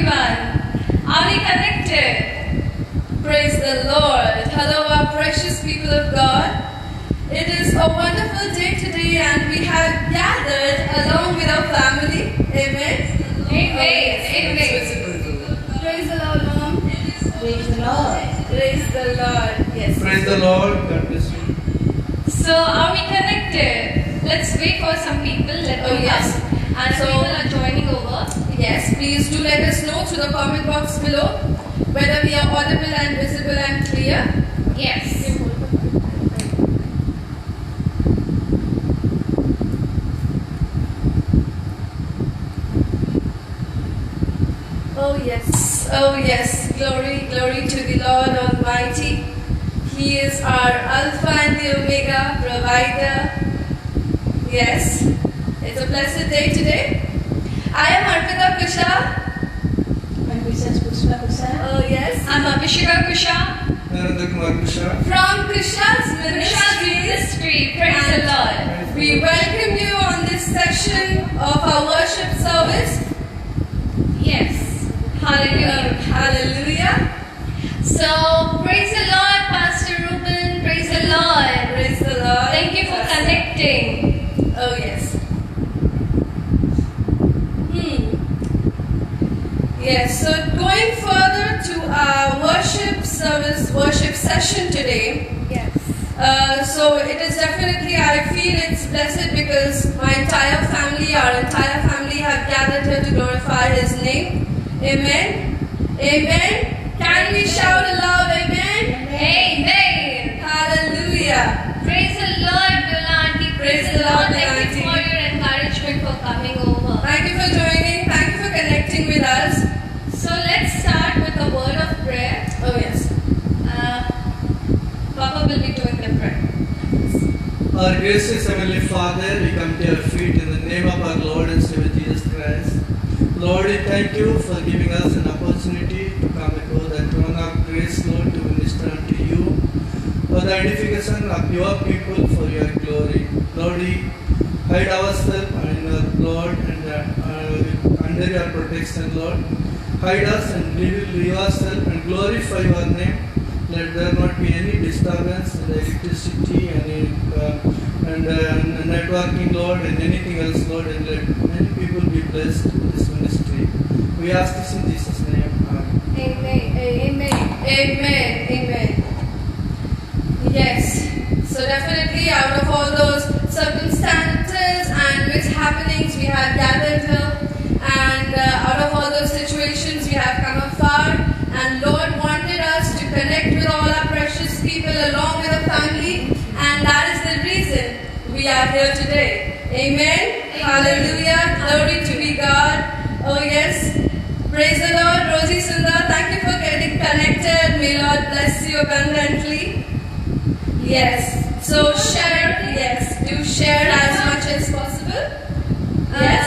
everyone. Are we connected? Praise the Lord. Hello, our precious people of God. It is a wonderful day today, and we have gathered along with our family. Amen. Amen. Amen. Praise the Lord, Mom. Praise the Lord. Praise the Lord. Yes. Praise the Lord. God bless you. So, are we connected? Let's wait for some people. Let them yes. come. And so, people are joining over. Yes, please do let us know through the comment box below whether we are audible and visible and clear. Yes. Oh yes, oh yes, glory, glory to the Lord Almighty. He is our Alpha and the Omega provider. Yes, it's a blessed day today. I am Arpita Kushal. I'm Mrs. Pushpa Kushal. Oh yes. I'm Abhisheka Kushal. Narendra Kumar Kushal. From Kushal's Ministry. Praise the Lord. We welcome you on this session of our worship service. Yes. Hallelujah. Hallelujah. So, praise the Lord, Pastor Ruben. Praise the Lord. Praise the Lord. Thank you for connecting. Oh, yes. Yes, so going further to our worship service, worship session today. Yes. So it is definitely, I feel it's blessed because my entire family, our entire family have gathered here to glorify His name. Amen. Amen. Can we shout aloud? Amen. Amen. Hallelujah. Praise the Lord, Yolandi. Praise the Lord. Thank you for your encouragement for coming over. Thank you for joining. Thank you for connecting with us. So let's start with a word of prayer. Oh yes. Papa will be doing the prayer. Our gracious Heavenly Father, we come to your feet in the name of our Lord and Savior Jesus Christ. Lord, we thank you for giving us an opportunity to come before the throne of grace, Lord, to minister unto you for the edification of your people for your glory. Lord, we hide ourselves in your blood and under your protection, Lord. Hide us and reveal yourself and glorify your name. Let there not be any disturbance in the electricity and networking, Lord, and anything else, Lord, and let many people be blessed in this ministry. We ask this in Jesus' name. Amen. Amen. Amen. Amen. Yes. So definitely out of all those circumstances and mixed happenings we have gathered here, and out of all those situations we have come afar, and Lord wanted us to connect with all our precious people along with the family, and that is the reason we are here today. Amen. Hallelujah. Glory to be God. Oh yes. Praise the Lord. Rosie Sundar, thank you for getting connected. May Lord bless you abundantly. Yes. So share. Yes. Do share as much as possible. Yes.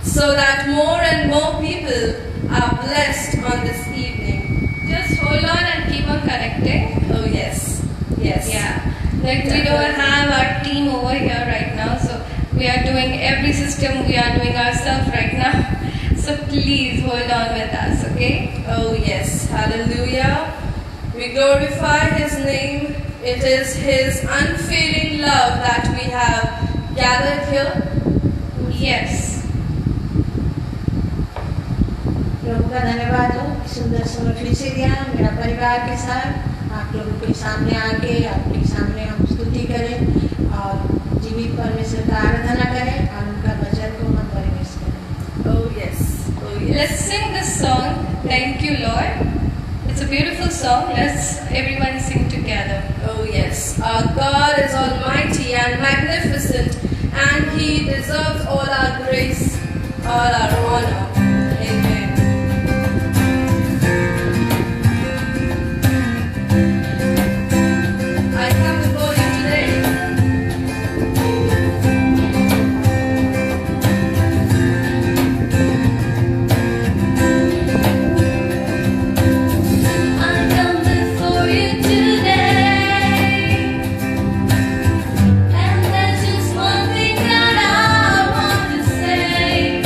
So that more and more people are blessed on this evening. Just hold on and keep on connecting. Oh yes. Yes. Yeah. Like we don't have our team over here right now, so we are doing every system we are doing ourselves right now. So please hold on with us, okay? Oh yes. Hallelujah. We glorify His name. It is His unfailing love that we have gathered here. Yes. प्रभु का धन्यवाद हो सुंदर समय फिर से दिया मेरा परिवार के साथ आप लोगों के सामने आके आपके सामने हम स्तुति करें और जीवित परमेश्वर का आराधना करें और उनका वचन को हम परिवेश करें. Oh yes. Oh yes. Let's sing this song. Thank you, Lord. It's a beautiful song. Let's everyone sing together. Oh yes. Our God is almighty and magnificent, and He deserves all our grace, all our honor. Amen. I come before you today. I come before you today, and there's just one thing that I want to say.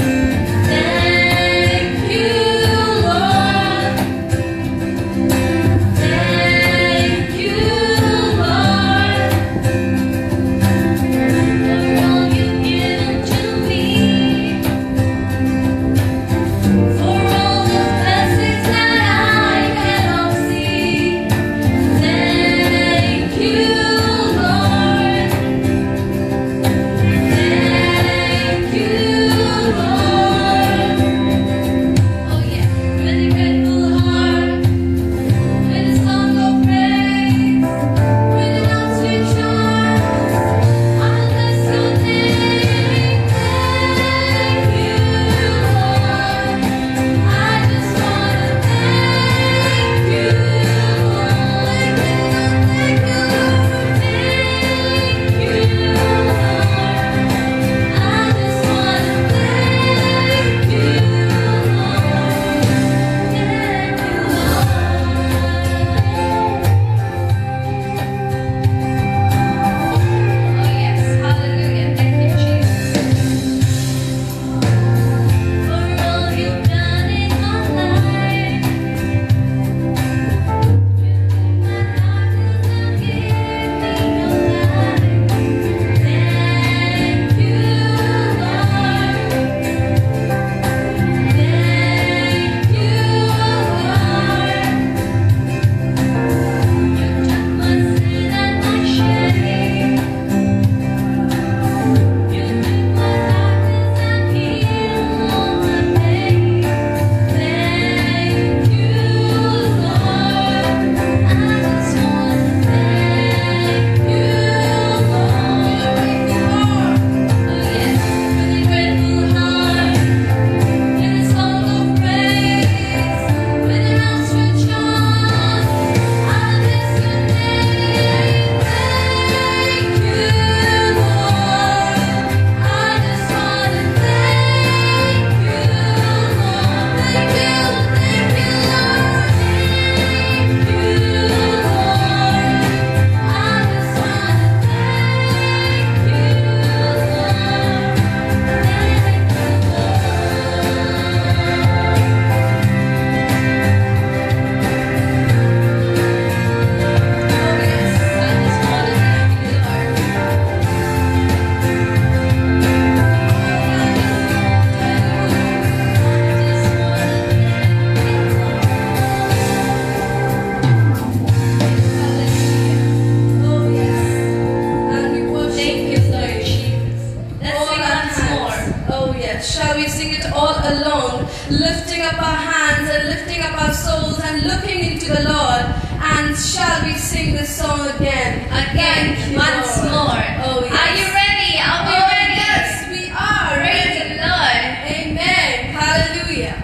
our hands and lifting up our souls and looking into the Lord. And shall we sing this song again? Again, Thank you, once Lord. more. Oh, yes. Are you ready? Are we Oh, ready? yes, we are. Praise the Lord. Amen. Hallelujah.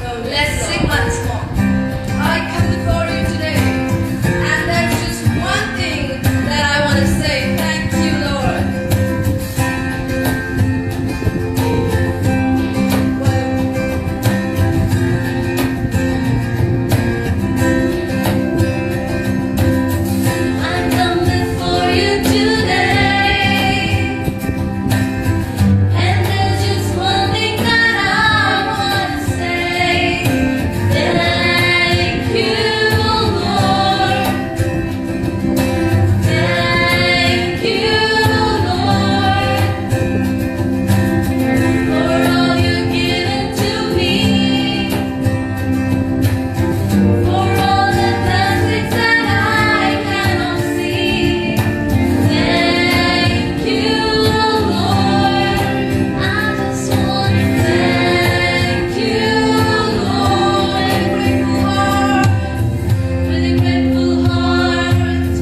Oh, yes, Let's Lord. sing once more. I come before you today, and there's just one thing that I want to say. Thank you, Lord. I come before you today, and there's just one thing that I want to say. Thank you, Lord. Thank you, Lord, for all you've given to me, for all the blessings that I cannot see. Thank you, Lord. I just want to thank you, Lord. With a grateful heart,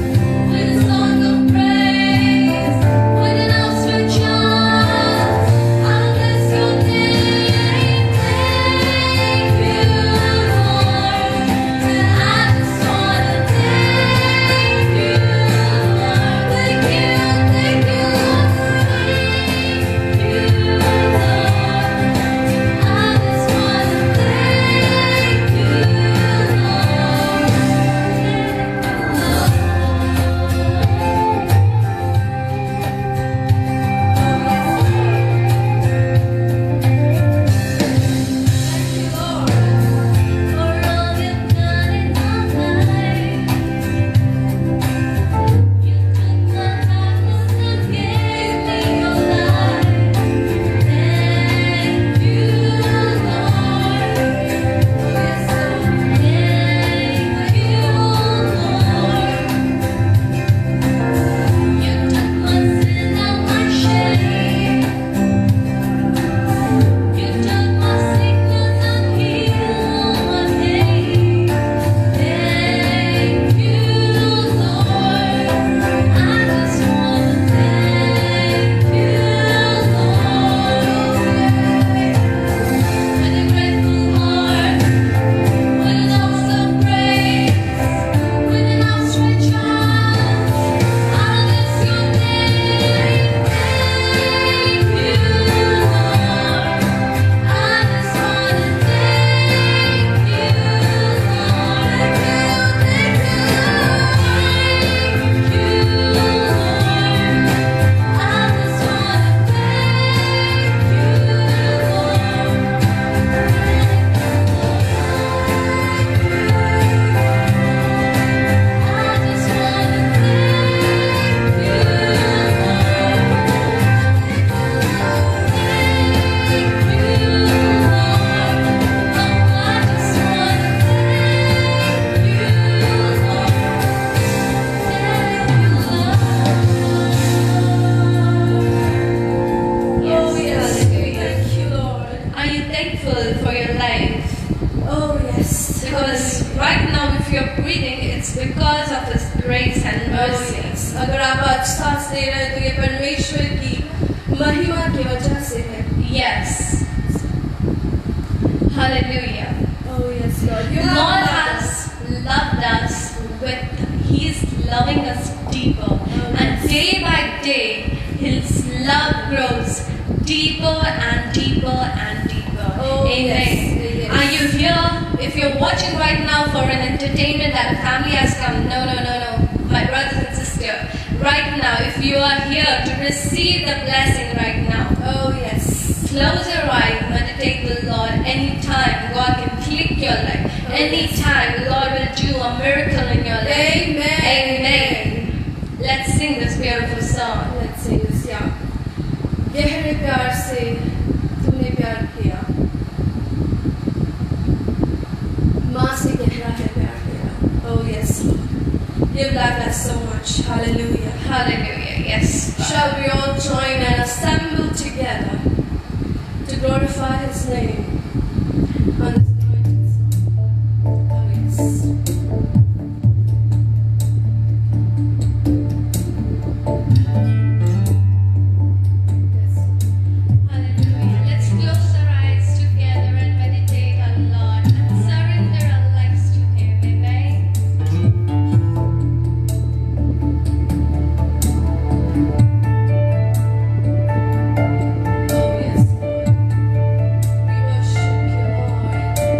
with a song of praise, with an outstretched arms, I'll bless your name. Thank you, Lord. I just wanna thank you, Lord. Thank you, Lord. Thank you, Lord. I just wanna thank you, Thank you, Lord. for all you've done in my life. You took my darkness and gave me your light. Thank you, Lord. Yes, Lord. Thank you, Lord. You took my sin and my shame. You took my sickness and healed my pain. Thank you, Lord. I just wanna thank you, Lord. With a grateful heart, with an awesome praise, with an outstretched arms, I'll bless your name. Thank you, Lord. I just wanna thank you, Lord. Thank you, Lord. I just wanna Oh, yes. Thank you, Lord. Are you thankful for your life? Oh, yes. Because right now, if you're breathing, it's because of His grace and Oh, mercy. yes. अगर आप आज सांस ले रहे हैं तो ये परमेश्वर की महिमा की वजह से है. Yes. Hallelujah. Oh, yes, Lord. You The have Lord loved has us. loved us with, He's loving us deeper. And day by day, His love grows deeper and deeper and deeper. Oh, Amen. yes. Are you here? If you're watching right now for an entertainment that a family has come, no. My brothers and sisters, right now, if you are here to receive the blessing right now, Oh, yes. close your eyes, meditate the Lord. Anytime God can click your life. Anytime the Lord will do a miracle in your life. Amen. Amen. Let's sing this beautiful song. Let's sing this, yeah. गहरे प्यार से तुमने प्यार किया, माँ से गहरा है प्यार तेरा. Oh, yes, Lord. You've loved us so much. Hallelujah. Hallelujah. Yes. Shall we all join and assemble together to glorify His name on this anointing song. Oh, yes. Hallelujah. Let's close our eyes together and meditate on Lord and surrender our lives to Him. Amen. Oh, yes, Lord. We worship you, Lord.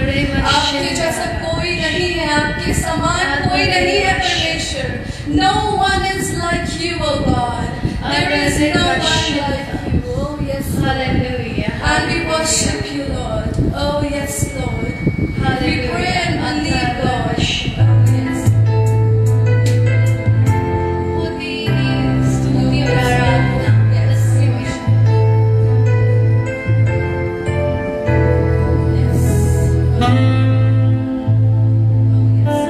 आपके जैसा कोई नहीं है, आपके समान कोई नहीं है परमेश्वर. No one is like you, O God. There is no one like you. Oh yes, Lord. Hallelujah. And we worship you, Lord. Oh yes, Lord. We pray and believe, Lord. Oh yes. Putih studio Aradhana. Yes. Yes. Yes. Oh yes.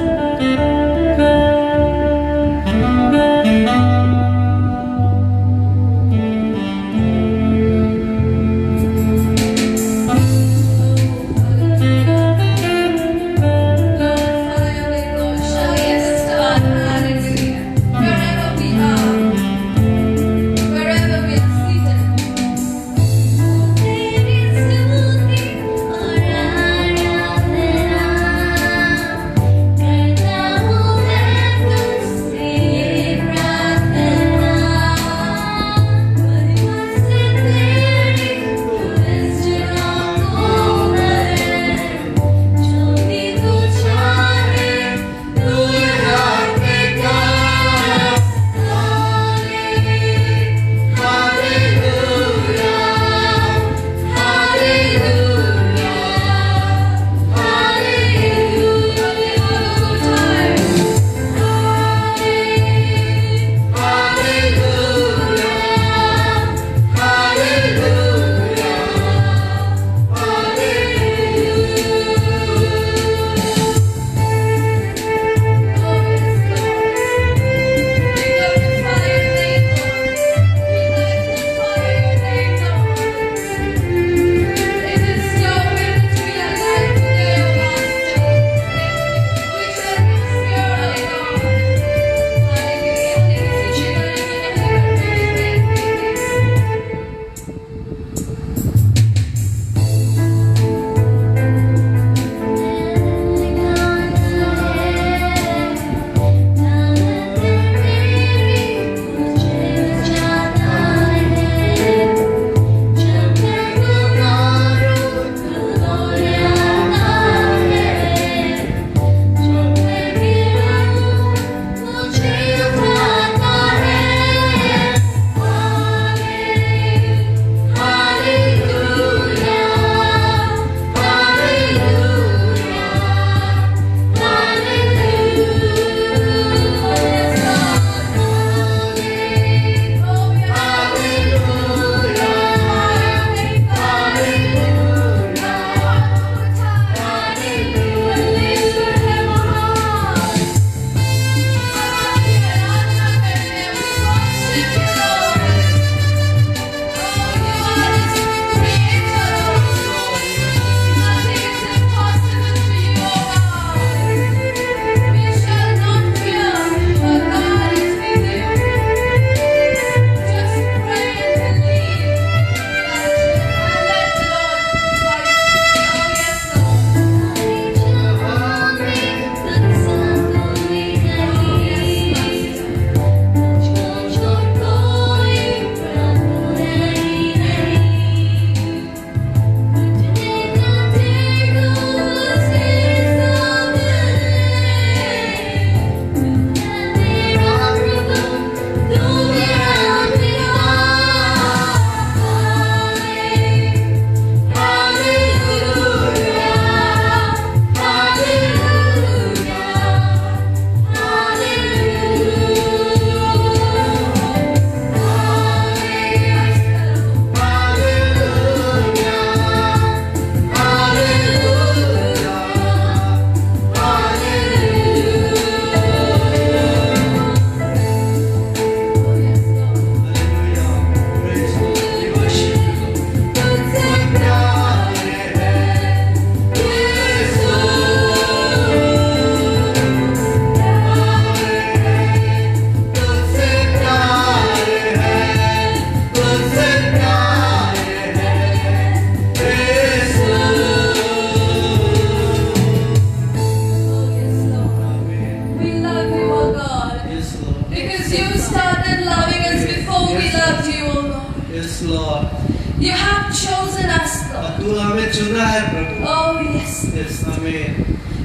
तू हमें चुना है प्रभु। Oh, yes. Yes आमीन।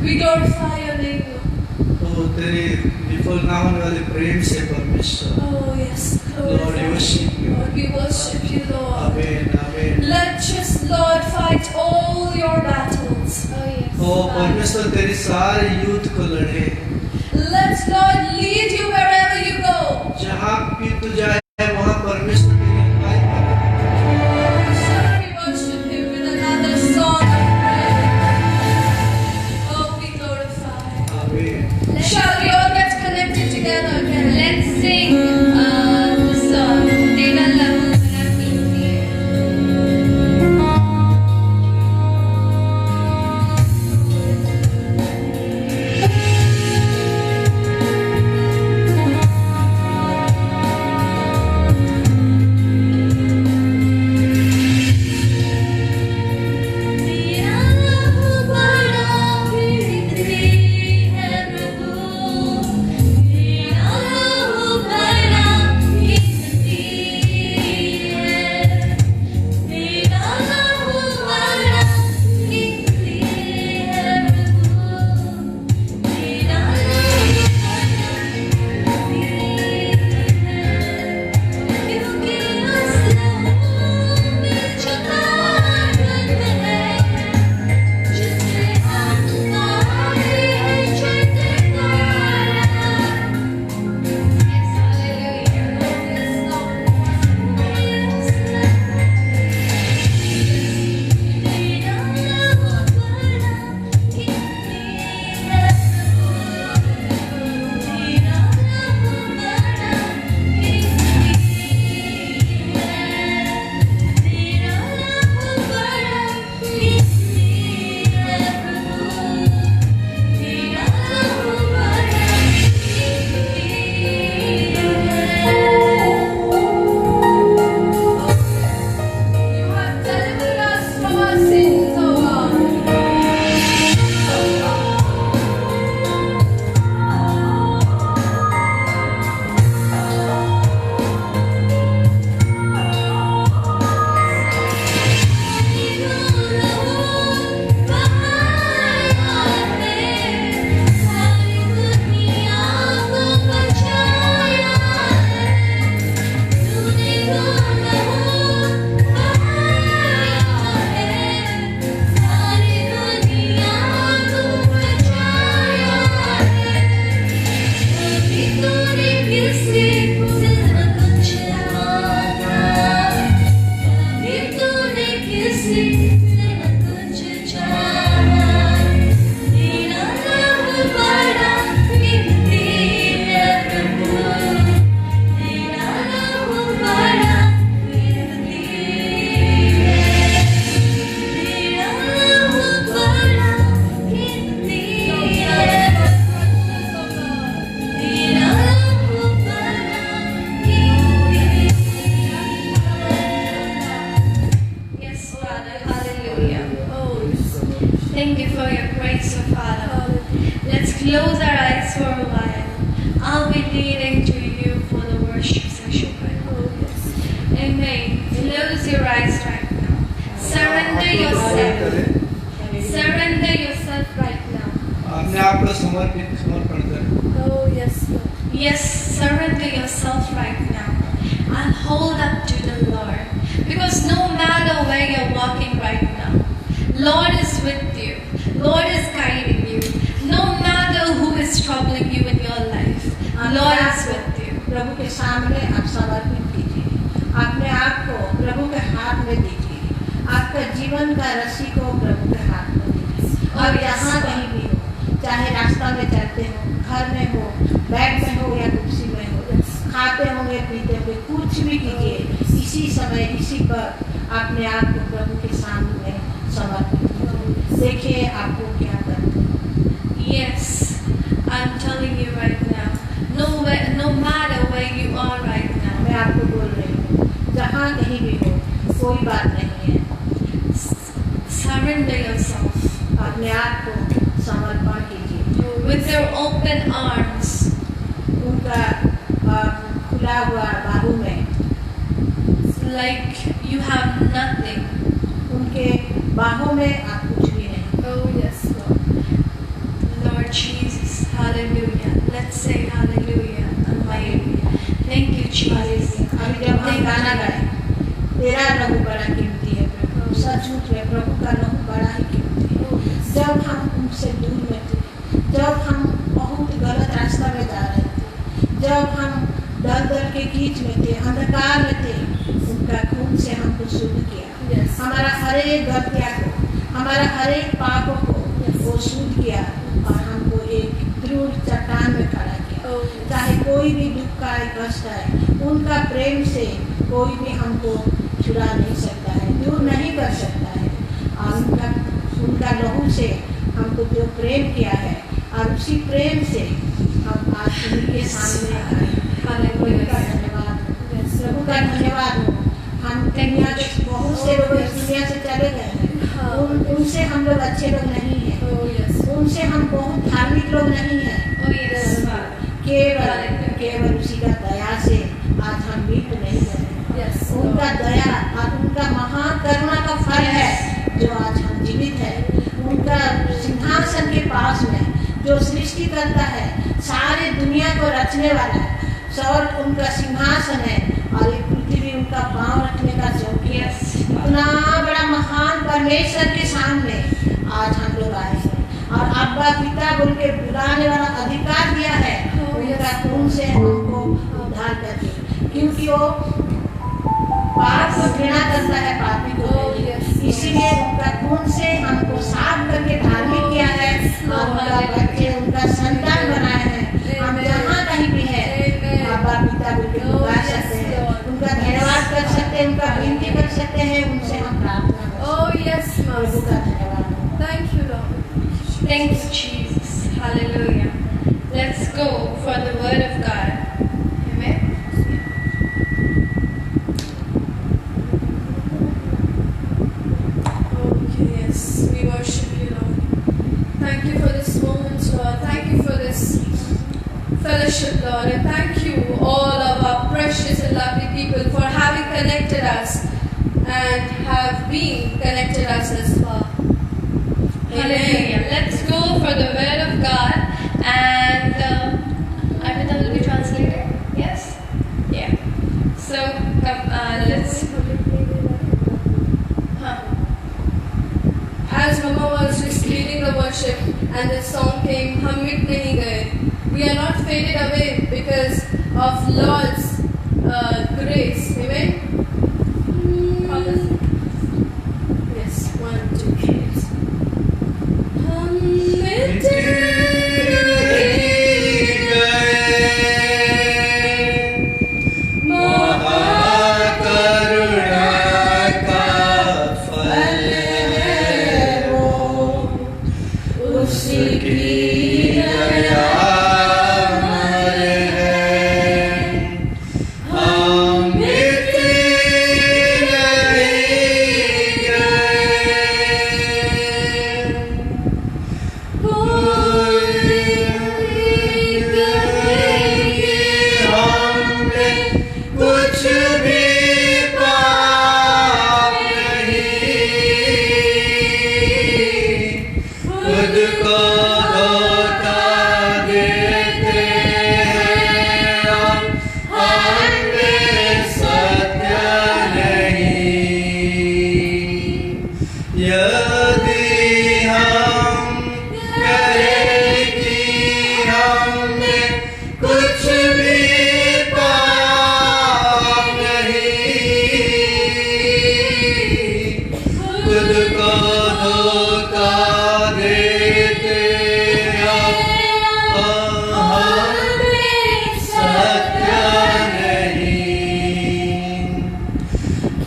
We glorify your name, Lord. तो तेरे विफल ना होने वाले प्रेम से परमेश्वर। Oh, yes. Lord, Glorify we worship you. Lord, we worship you, Lord. आमीन आमीन। Let just, Lord, fight all your battles. Oh, yes. ओ परमेश्वर तेरी सारे युद्ध को लड़े। Let, Lord, lead you wherever you go. जहाँ भी तू जाए वहाँ परमेश्वर तेरी अगुवाई करे। Shall we worship him with another song of praise? Oh, we glorify. आमीन। Shall we all get connected together again? Let's sing the song. Tera love bana piti hai. तेरा लव बड़ा प्रीति है प्रभु, तेरा लव बड़ा कीमती है, तेरा लव बड़ा कीमती है प्रभु, तेरा लव बड़ा कीमती है, क्योंकि उस लहू में छुपा है जिससे हमारे छुटकारा। Yes, hallelujah. तेरा लव बड़ा कीमती है प्रभु, तेरा लव बड़ा कीमती है, तेरा लव बड़ा कीमती है प्रभु, तेरा लव बड़ा You have delivered us from our sins, O God. Yes, Father. Hallelujah. Oh, thank you for your grace, O Father. Let's close our eyes for a while. I'll be leading to you for the worship session right now. Amen. Close your eyes right now. Surrender yourself. Surrender yourself right now. अपने आप को समर्पण करें। Oh, yes, Lord. Yes, surrender yourself right now and hold up to the Lord. Because no matter where you're walking right now, Lord is with you. Lord is guiding you. No matter who is troubling you in your life, Lord is with you. प्रभु के सामने आप समर्पित कीजिए, अपने आप को प्रभु के हाथ में दीजिए, आपका जीवन का रस्सी को प्रभु के हाथ में दीजिए। और यहाँ कहीं भी हो, चाहे रास्ता में चलते हो, घर में हो, बैग में हो या कुर्सी में हो, खाते होंगे पीते होंगे, कुछ भी कीजिए, इसी समय इसी पर अपने आप को प्रभु के सामने समर्पित कीजिए। देखिए आपको क्या करना है। Yes, I'm telling you right now, no matter where you are right now, मैं आपको बोल रही हूँ, जहाँ कहीं भी हो, कोई बात नहीं है, surrender yourself अपने आप को समर्पण कीजिए। with your open arms. उनका खुला हुआ बाहू में, Like you have nothing. उनके बाहों में आप कुछ भी नहीं। Oh, yes, Lord. Lord Jesus, hallelujah. Let's say hallelujah. Hallelujah. Thank you, Jesus. अभी जब हम गाना गाए, तेरा लहू बड़ा कीमती है प्रभु, सचमुच में प्रभु का लहू बड़ा ही कीमती है। जब हम उनसे दूर में थे, जब हम बहुत गलत रास्ता में जा रहे थे, जब हम दल के कीच में थे, अंधकार में थे, उनका खून से हमको शुद्ध किया। Yes. हमारा हर एक गलतियाँ को, हमारा हर एक पापों को वो शुद्ध किया और हमको एक दृढ़ चट्टान में खड़ा किया। Oh, चाहे कोई भी दुख का कष्ट है, उनका प्रेम से कोई भी हमको छुड़ा नहीं सकता है, दूर नहीं कर सकता है। और उनका लहू से हमको जो प्रेम किया है और उसी प्रेम से हम आज उनके सामने आए। उनका धन्यवाद, प्रभु का धन्यवाद हो। हम दुनिया के बहुत से लोग इस दुनिया से चले गए हैं, उनसे हम लोग अच्छे लोग नहीं हैं, oh, yes. उनसे हम बहुत धार्मिक लोग नहीं हैं। Oh, yes, Father. केवल उसी का दया से आज हम मिट नहीं गए। Yes, उनका Lord. दया और उनका महान करुणा का फल है जो आज हम जीवित है। उनका सिंहासन के पास में जो सृष्टि करता है, सारे दुनिया को रचने वाला है, स्वर्ग उनका सिंहासन है और ये पृथ्वी उनका पांव रखने का चौकी है। Yes. इतना बड़ा महान परमेश्वर के सामने आज हम लोग आए हैं और अब्बा पिता बोल के बुलाने वाला अधिकार दिया है। उनका खून से हमको उद्धार करके, क्योंकि वो पाप को घृणा करता है, पापी को नहीं। इसीलिए उनका खून से हमको साफ करके धार्मिक किया है और उनका बच्चे, उनका संतान बनाए हैं। हम जहाँ कहीं भी है अब्बा पिता बोल के बुला सकते हैं, उनका धन्यवाद कर सकते हैं, उनका विनती कर सकते हैं, उनसे हम प्रार्थना कर सकते हैं। Oh, yes, प्रभु का Master. धन्यवाद। Thank you, Lord. Thank you, Jesus. Hallelujah. Let's go for the word of God. Amen. Okay, yes, we worship you, Lord. Thank you for this moment, Lord. Thank you for this fellowship, Lord. And thank you, all of our precious and lovely people, for having connected us and have been connected us as far. Hallelujah. Let's go for the word of God, and Arvita will be translated. Yes? Yeah. So, let's. As Mama was just leading the worship and the song came, Hum Mit Nahi Gaye, we are not faded away because of Lord's grace. Amen? Yes, 1, 2, 3. Hum mit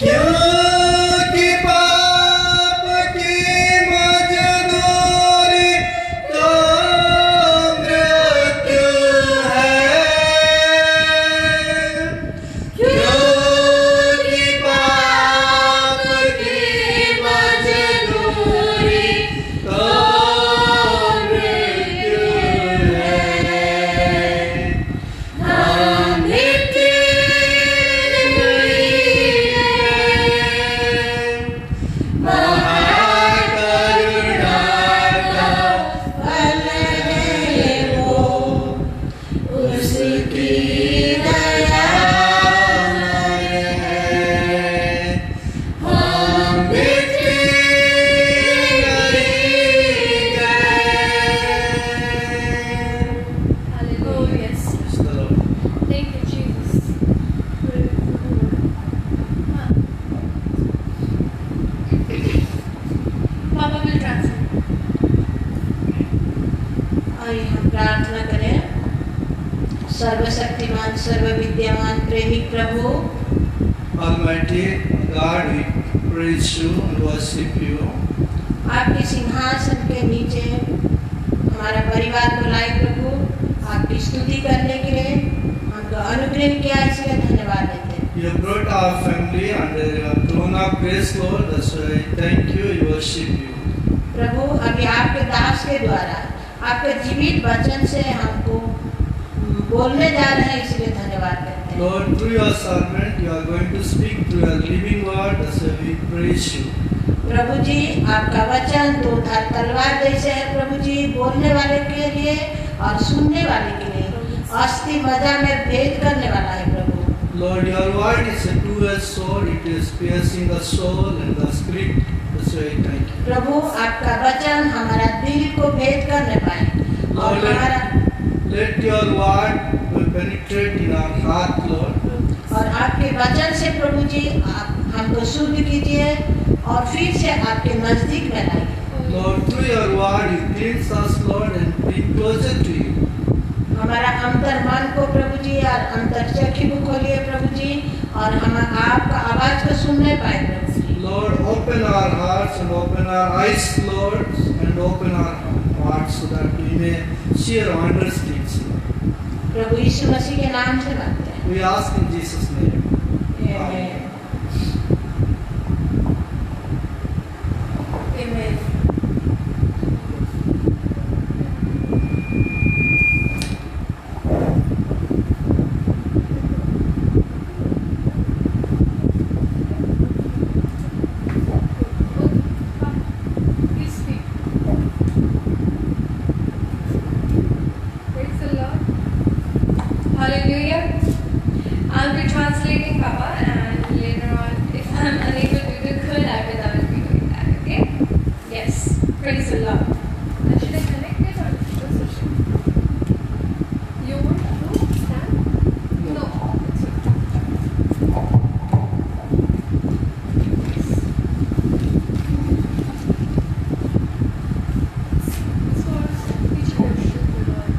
क्योंकि पाप की Papa will translate. आइए हम प्रार्थना करें। सर्वशक्तिमान सर्वविद्यमान प्रेमिक प्रभु, Almighty God, we praise you and worship you. आपके सिंहासन के नीचे हमारा परिवार को लाए प्रभु, आपकी स्तुति करने के लिए हमको अनुग्रह किया, इसलिए धन्यवाद देते हैं। You have brought our family under your throne of grace, Lord. That's why I thank you, I worship you. प्रभु अभी आपके दास के द्वारा आपके जीवित वचन से हमको बोलने जा रहे हैं, इसलिए धन्यवाद करते हैं। Lord, through your servant, you are going to speak through your living word. That's why we praise you. प्रभु जी आपका वचन दो धार तलवार जैसे है प्रभु जी, बोलने वाले के लिए और सुनने वाले के लिए अस्थि मज्जा में भेद करने वाला है प्रभु। Lord, your word is a two-edged sword. It is piercing the soul and the spirit. That's why I thank you. प्रभु आपका वचन हमारा दिल को भेद करने पाए और Lord, हमारा let your word penetrate in our heart, Lord. और आपके वचन से प्रभु जी आप हमको शुद्ध कीजिए और फिर से आपके नजदीक में लाइए। Lord, through your word, you cleanse us, Lord, and bring closer to you. हमारा अंतर मन को प्रभु जी और अंतर चक्षु को खोलिए प्रभु जी, और हम आपका आवाज को सुनने पाए प्रभु जी। Lord, open our hearts and open our eyes, Lord, and open our hearts so that we may see your wondrous deeds. प्रभु यीशु मसीह के नाम से मांगते हैं, We ask in Jesus' name. आमीन। Amen. Please speak. Praise the Lord. Hallelujah. I'll be translating Papa, and later on, if I'm unable to do good, I will be doing that. Okay? Yes. Praise the Lord. Should I connect it or just a shoot? You want to stand? No. It's okay. This was teaching worship the Lord.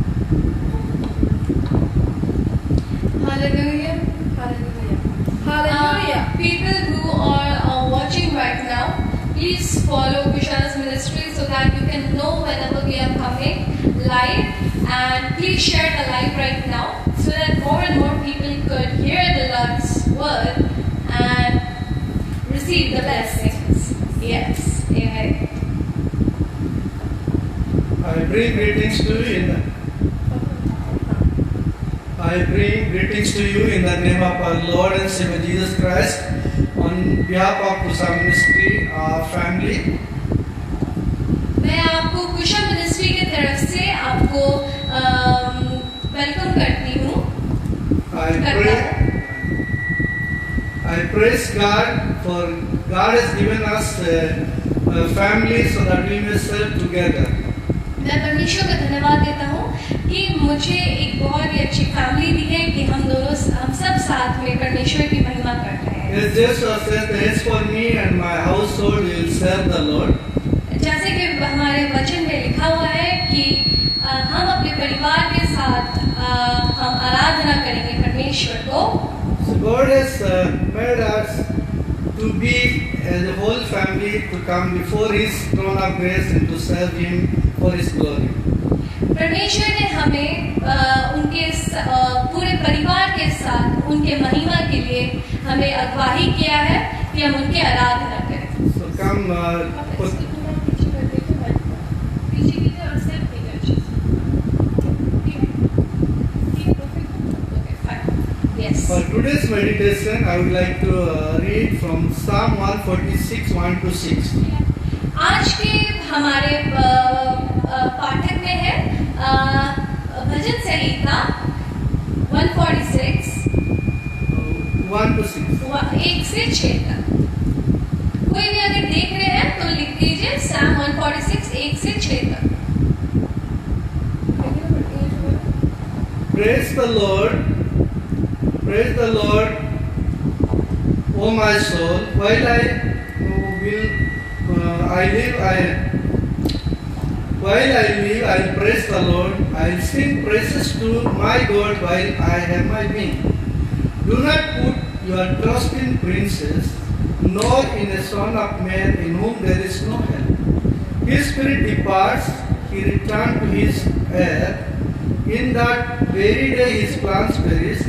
Hallelujah. Hallelujah. Hallelujah. People who are watching right now, please follow Vishala's ministry so that you can know whenever we are coming live, and please share the live right now so that more and more people could hear the Lord's word and receive the blessings. Yes. Amen. I bring greetings to you in the name of our Lord and Savior Jesus Christ, on behalf of Kusa Ministry, our family. मैं आपको कुशा ministry की तरफ से आपको welcome करती हूँ। I praise God for God has given us a family so that we may serve together. मैं परमेश्वर का धन्यवाद देता हूँ कि मुझे एक बहुत ही अच्छी फैमिली दी है कि हम सब साथ में परमेश्वर की महिमा कर रहे हैं। As Jesus says, as for me and my household, we will serve the Lord. जैसे कि हमारे वचन में लिखा हुआ है कि हम अपने परिवार के साथ हम आराधना करेंगे परमेश्वर को। So God has made us to be as a whole family to come before His throne of grace and to serve Him for His glory. परमेश्वर ने हमें उनके पूरे परिवार के साथ उनके महिमा के लिए हमें अगवाही किया है कि हम उनकी आराधना करें। So come, put, Yes. for today's meditation, I would like to read from Psalm 146, 1 to 6. आज के हमारे पाठक में है भजन संहिता 146 1 to 6. 1 से 6 तक। कोई भी अगर देख रहे हैं तो लिख दीजिए Psalm 146 1 से 6 तक। Praise the Lord, O my soul, while while I live, I'll praise the Lord. I'll sing praises to my God while I have my being. Do not put your trust in princes, nor in a son of man in whom there is no help. His spirit departs, he returns to his heir. In that very day his plans perish.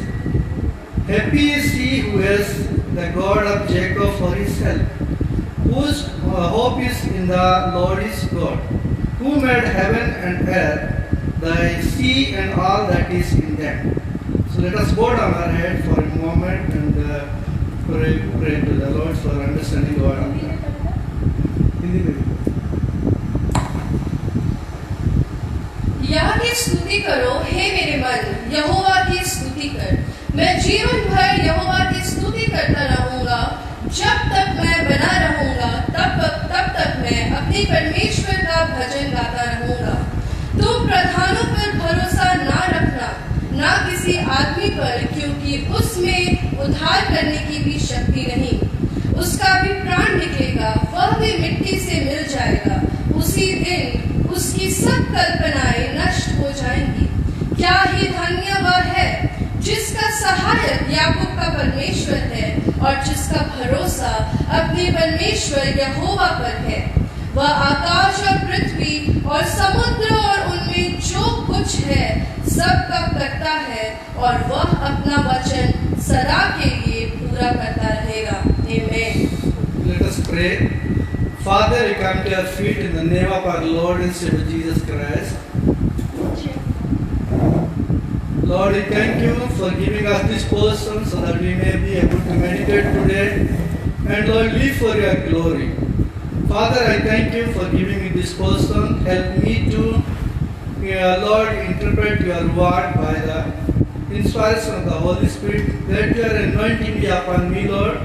Happy is he who has the God of Jacob for his help, whose hope is in the Lord his God, who made heaven and earth, the sea and all that is in them. So let us bow down our head for a moment and pray to the Lord for understanding the word of God. Hindi में भी। यहोवा की स्तुति करो हे मेरे मन, यहोवा की स्तुति कर। मैं जीवन भर यहोवा की स्तुति करता रहूंगा। जब तक मैं बना रहूंगा तब तक मैं अपने परमेश्वर का भजन गाता रहूंगा। तुम प्रधानों पर भरोसा ना रखना, ना किसी आदमी पर, क्योंकि उसमें उद्धार करने की भी शक्ति नहीं। उसका भी प्राण निकलेगा, वह भी मिट्टी से मिल जाएगा। उसी दिन उसकी सब कल्पनाएं नष्ट हो जाएंगी। क्या ही धन्य वह है जिसका सहायक याकूब का परमेश्वर है और जिसका भरोसा अपने परमेश्वर यहोवा पर है। वह आकाश और पृथ्वी और समुद्र और उनमें जो कुछ है सबका करता है, और वह अपना वचन सदा के लिए पूरा करता रहेगा। आमीन। Let us pray. Father, we come to your feet in the name of our Lord and Savior Jesus Christ. Lord, we thank you for giving us this person so that we may be able to meditate today and Lord, live for your glory. Father, I thank you for giving me this person. Help me to, Lord, interpret your word by the inspiration of the Holy Spirit. Let your anointing be upon me, Lord,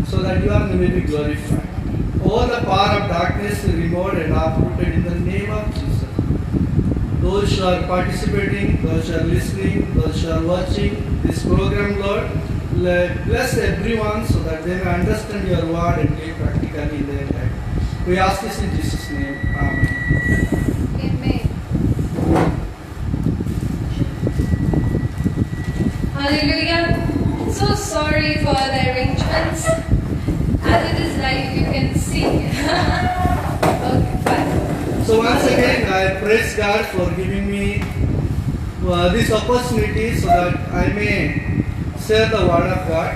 so that your name may be glorified. All the power of darkness is removed and uprooted in the name of Jesus. Those who are participating, those who are listening, those who are watching this program, Lord, bless everyone so that they may understand your word and live practically in their life. We ask this in Jesus' name. Amen. Amen. Hallelujah. So sorry for the arrangements. As it is live, you can see. Okay, fine. So once again, I praise God for giving me this opportunity so that I may share the word of God.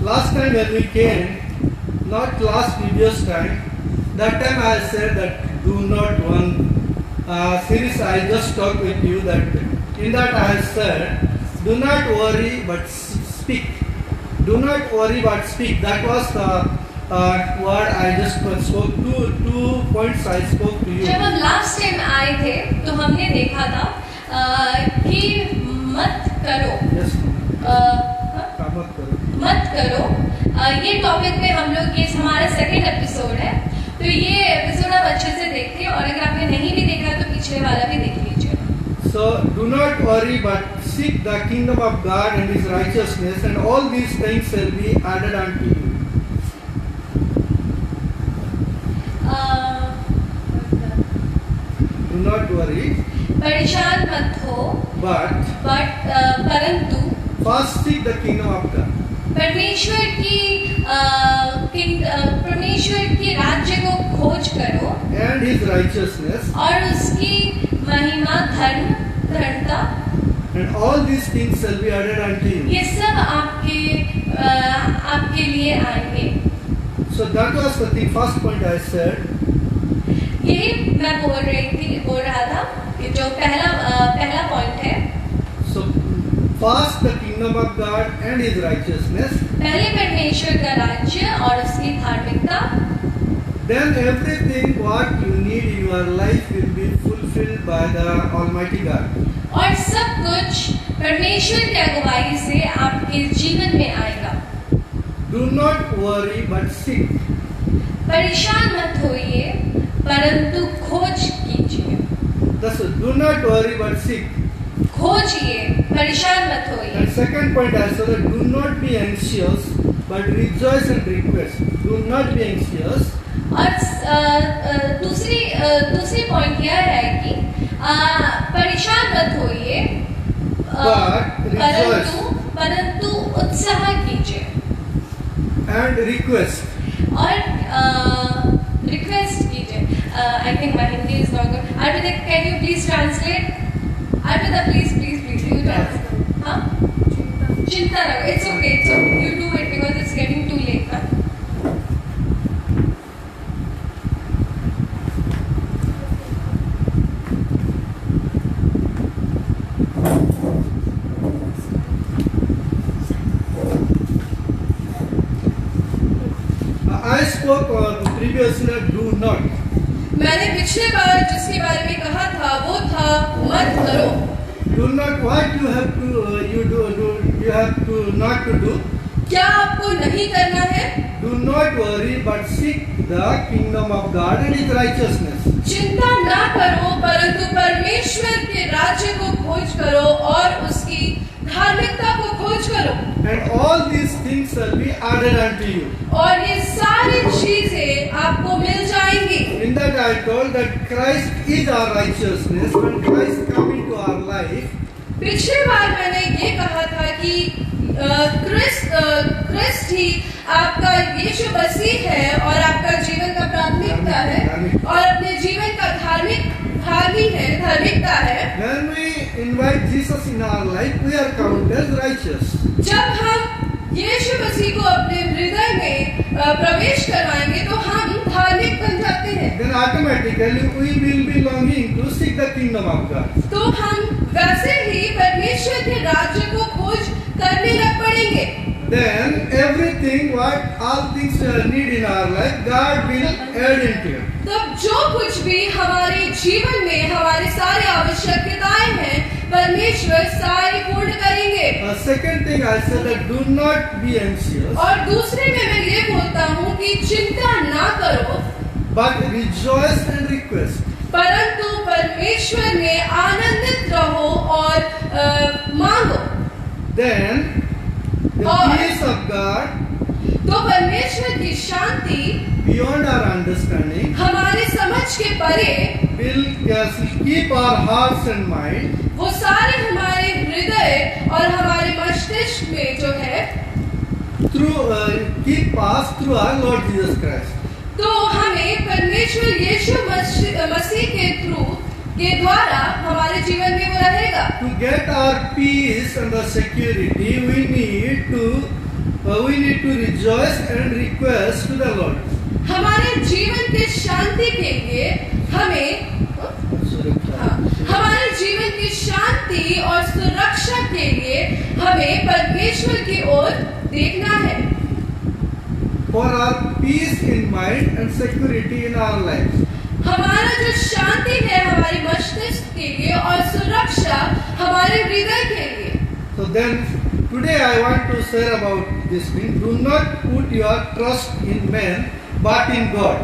Last time when we came, not last previous time, that time I said that do not one series I just talked with you that in that I said do not worry but speak. Do not worry but speak. That was the word I just spoke. Two points I spoke to you. जब हम last time आए थे तो हमने देखा था कि मत करो Yes. मत करो ये टॉपिक पे हम लोग, ये हमारा सेकंड एपिसोड है, तो ये एपिसोड आप अच्छे से देखिए और अगर आपने नहीं भी देखा तो पिछले वाला भी देख लीजिए. So do not worry but seek the kingdom of God and his righteousness, and all these things shall be added unto you. Do not worry परेशान मत हो, but परंतु first seek the kingdom of God परमेश्वर की राज्य को खोज करो and his righteousness, और उसकी महिमा, धर्मता, and all these things shall be added unto you. ये सब आपके लिए आएंगे. So that was the thing, first point I said. यही मैं बोल रहा था कि जो पहला पॉइंट है. So first the kingdom of God and his righteousness, पहले परमेश्वर का राज्य और उसकी धार्मिकता, then everything what you need in your life will be fulfilled by the Almighty God. और सब कुछ परमेश्वर की अगुवाई से आपके जीवन में आएगा. Do not worry but seek. परेशान मत होइए परंतु खोज कीजिए. That's it. Do not worry but seek. खोजिए, परेशान मत होइए. And second point I said that do not be anxious but rejoice and request. Do not be anxious. और पॉइंट यह है कि परेशान मत होइए, परंतु उत्साह कीजिए and request. और रिक्वेस्ट कीजिए. I think my Hindi is not good. Arpita, can you please translate? Arpita, please you translate. हाँ, चिंता रखो. It's okay, you do it because it's getting too late. I spoke previously, do not. मैंने पिछले बार जिसके बारे में कहा था वो था मत करो. Do not what you have to you have to not to do. क्या आपको नहीं करना है? Do not worry, but seek the kingdom of God and His righteousness. चिंता ना करो, परंतु परमेश्वर के राज्य को खोज करो और उसकी धार्मिकता को खोज करो. And all these things shall be added unto you. और ये सारी चीजें आपको मिल जाएंगी. In that I told that Christ is our righteousness. When Christ come into our life, पिछली बार मैंने ये कहा था कि क्रिस्ट ही आपका यीशु मसीह है और आपका जीवन का प्राथमिकता है और अपने जीवन का धार्मिकता है. when we invite Jesus in our life, we are counted as righteous. जब हम यीशु मसीह को अपने हृदय में प्रवेश करवाएंगे तो हम धार्मिक बन जाते हैं. Then automatically we will be longing to seek the kingdom of God. तो हम वैसे ही परमेश्वर के राज्य को खोज करने लग पड़ेंगे. Then everything what all things we need in our life, God will add into it. तब जो कुछ भी हमारे जीवन में हमारे सारे आवश्यकताएं हैं परमेश्वर सारी पूर्ण करेंगे. Second thing I said that do not be anxious, और दूसरे में मैं ये बोलता हूँ कि चिंता ना करो, but rejoice and request. परंतु परमेश्वर में आनंदित रहो और मांगो. Then the और- peace of God तो परमेश्वर की शांति beyond our understanding हमारे समझ के परे will keep our hearts and mind वो सारे हमारे हृदय और हमारे मस्तिष्क में जो है keep us through our Lord Jesus Christ. तो हमें परमेश्वर यीशु मसीह के द्वारा हमारे जीवन में वो रहेगा. To get our peace and the security, we need to rejoice and request to the Lord. हमारे जीवन के शांति के लिए हमारे जीवन की शांति और सुरक्षा के लिए हमें परमेश्वर की ओर देखना है. For our peace in mind and security in our lives. हमारा जो शांति है हमारे मस्तिष्क के लिए और सुरक्षा हमारे हृदय के लिए. So then today I want to share about this thing. Do not put your trust in men but in God.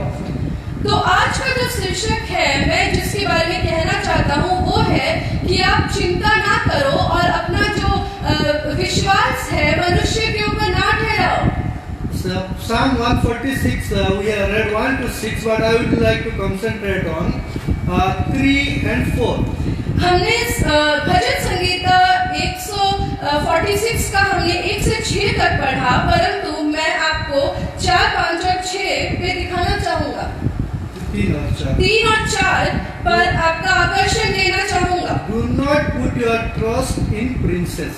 तो आज का जो शीर्षक है मैं जिसके बारे में कहना चाहता हूँ वो है कि आप चिंता ना करो और अपना जो विश्वास है मनुष्य के ऊपर ना ठहराओ. So Psalm 146 we have read 1 to 6, but I would like to concentrate on 3 and 4. हमने भजन संगीता 146 का हमने 1 से 6 तक पढ़ा, परंतु मैं आपको 4, 5 और 6 पे दिखाना चाहूंगा. 3 और 4 पर आपका आकर्षण देना चाहूंगा. Do not put your trust in princes,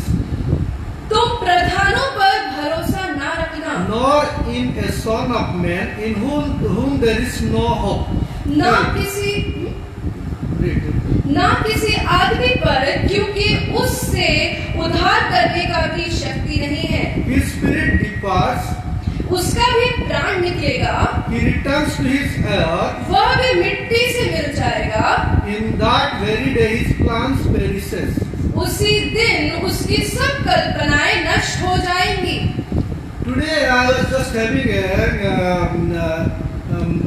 तुम प्रधानों पर भरोसा ना रखना, nor in a son of man in whom there is no hope. ना किसी आदमी पर, क्योंकि उससे उद्धार करने का भी शक्ति नहीं है. His spirit departs, उसका भी प्राण निकलेगा, he returns to his earth, वह भी मिट्टी से मिल जाएगा. in that very day his plans perishes. उसी दिन उसकी सब कल्पनाएं नष्ट हो जाएंगी. Today I was just having a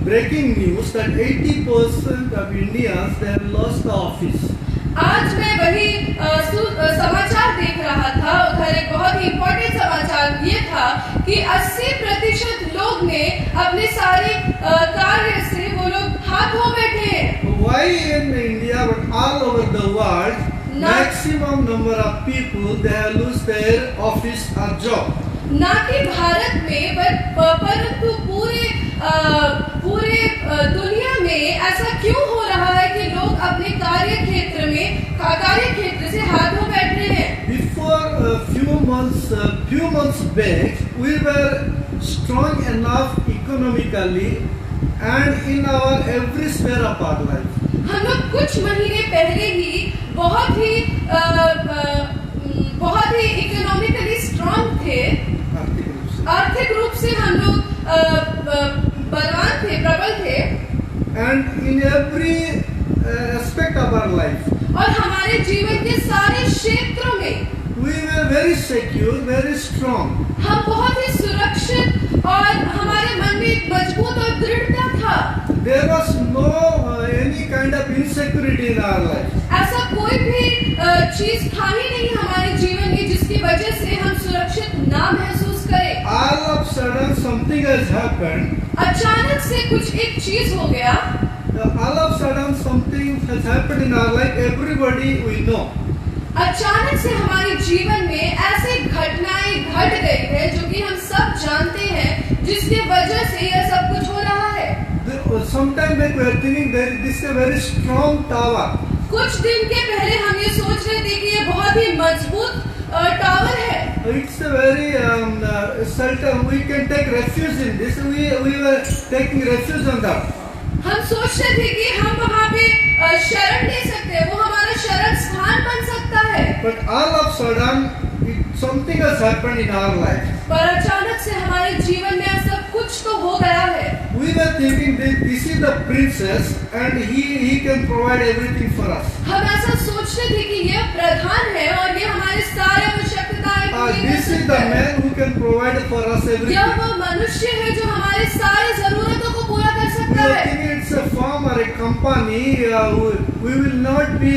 breaking news that 80% of Indians they have lost the office. आज मैं वही समाचार देख रहा था. उधर एक बहुत ही इम्पोर्टेंट समाचार ये था कि 80% लोग ने अपने सारे कार्य से वो लोग हाथ धो बैठे हैं. why in India but all over the world, maximum number of people they have lose their office or job. ना कि भारत में परंतु पूरे दुनिया में ऐसा क्यों हो रहा है कि लोग अपने कार्य क्षेत्र से हाथ धो बैठ रहे हैं. Before few months back, we were strong enough economically and in our every sphere of our life. हम लोग कुछ महीने पहले ही बहुत ही इकोनॉमिकली स्ट्रांग थे. आर्थिक रूप से हम लोग बलवान थे, प्रबल थे. And in every aspect of our life, और हमारे जीवन के सारे क्षेत्रों में we were very secure, very strong. हम बहुत ही सुरक्षित और हमारे मन में एक मजबूत और दृढ़ता था. There was no any kind of insecurity in our life. ऐसा कोई भी चीज था ही नहीं हमारे जीवन में जिसकी वजह से हम सुरक्षित ना महसूस करें. All of a sudden something has happened. अचानक से कुछ एक चीज हो गया. All of a sudden something has happened in our life. Everybody we know. अचानक से हमारे जीवन में ऐसे घटनाएं घट गई है जो कि हम सब जानते हैं, जिसके वजह से यह सब कुछ हो रहा है. Sometime back we were thinking that this is a very strong tower. कुछ दिन के पहले हम ये सोच रहे थे कि ये बहुत ही मजबूत टावर है. It's a very certain we can take refuge in this. We were taking refuge on that. हम सोचते थे कि हम वहाँ पे शरण ले सकते हैं, वो हमारा शरण स्थान बन सकता है. But all of a sudden something has happened in our life. पर अचानक से हमारे जीवन में ऐसा कुछ तो हो गया है. We were thinking that this is the princess and he can provide everything for us. हम ऐसा सोचते थे कि ये प्रधान है और ये हमारे सारे आवश्यकताएं पूरी कर This is सकता the है. man who can provide for us everything. यह वो मनुष्य है जो हमारे सारे जरूरतों को पूरा कर We सकता are है. thinking it's a firm or a company. We will not be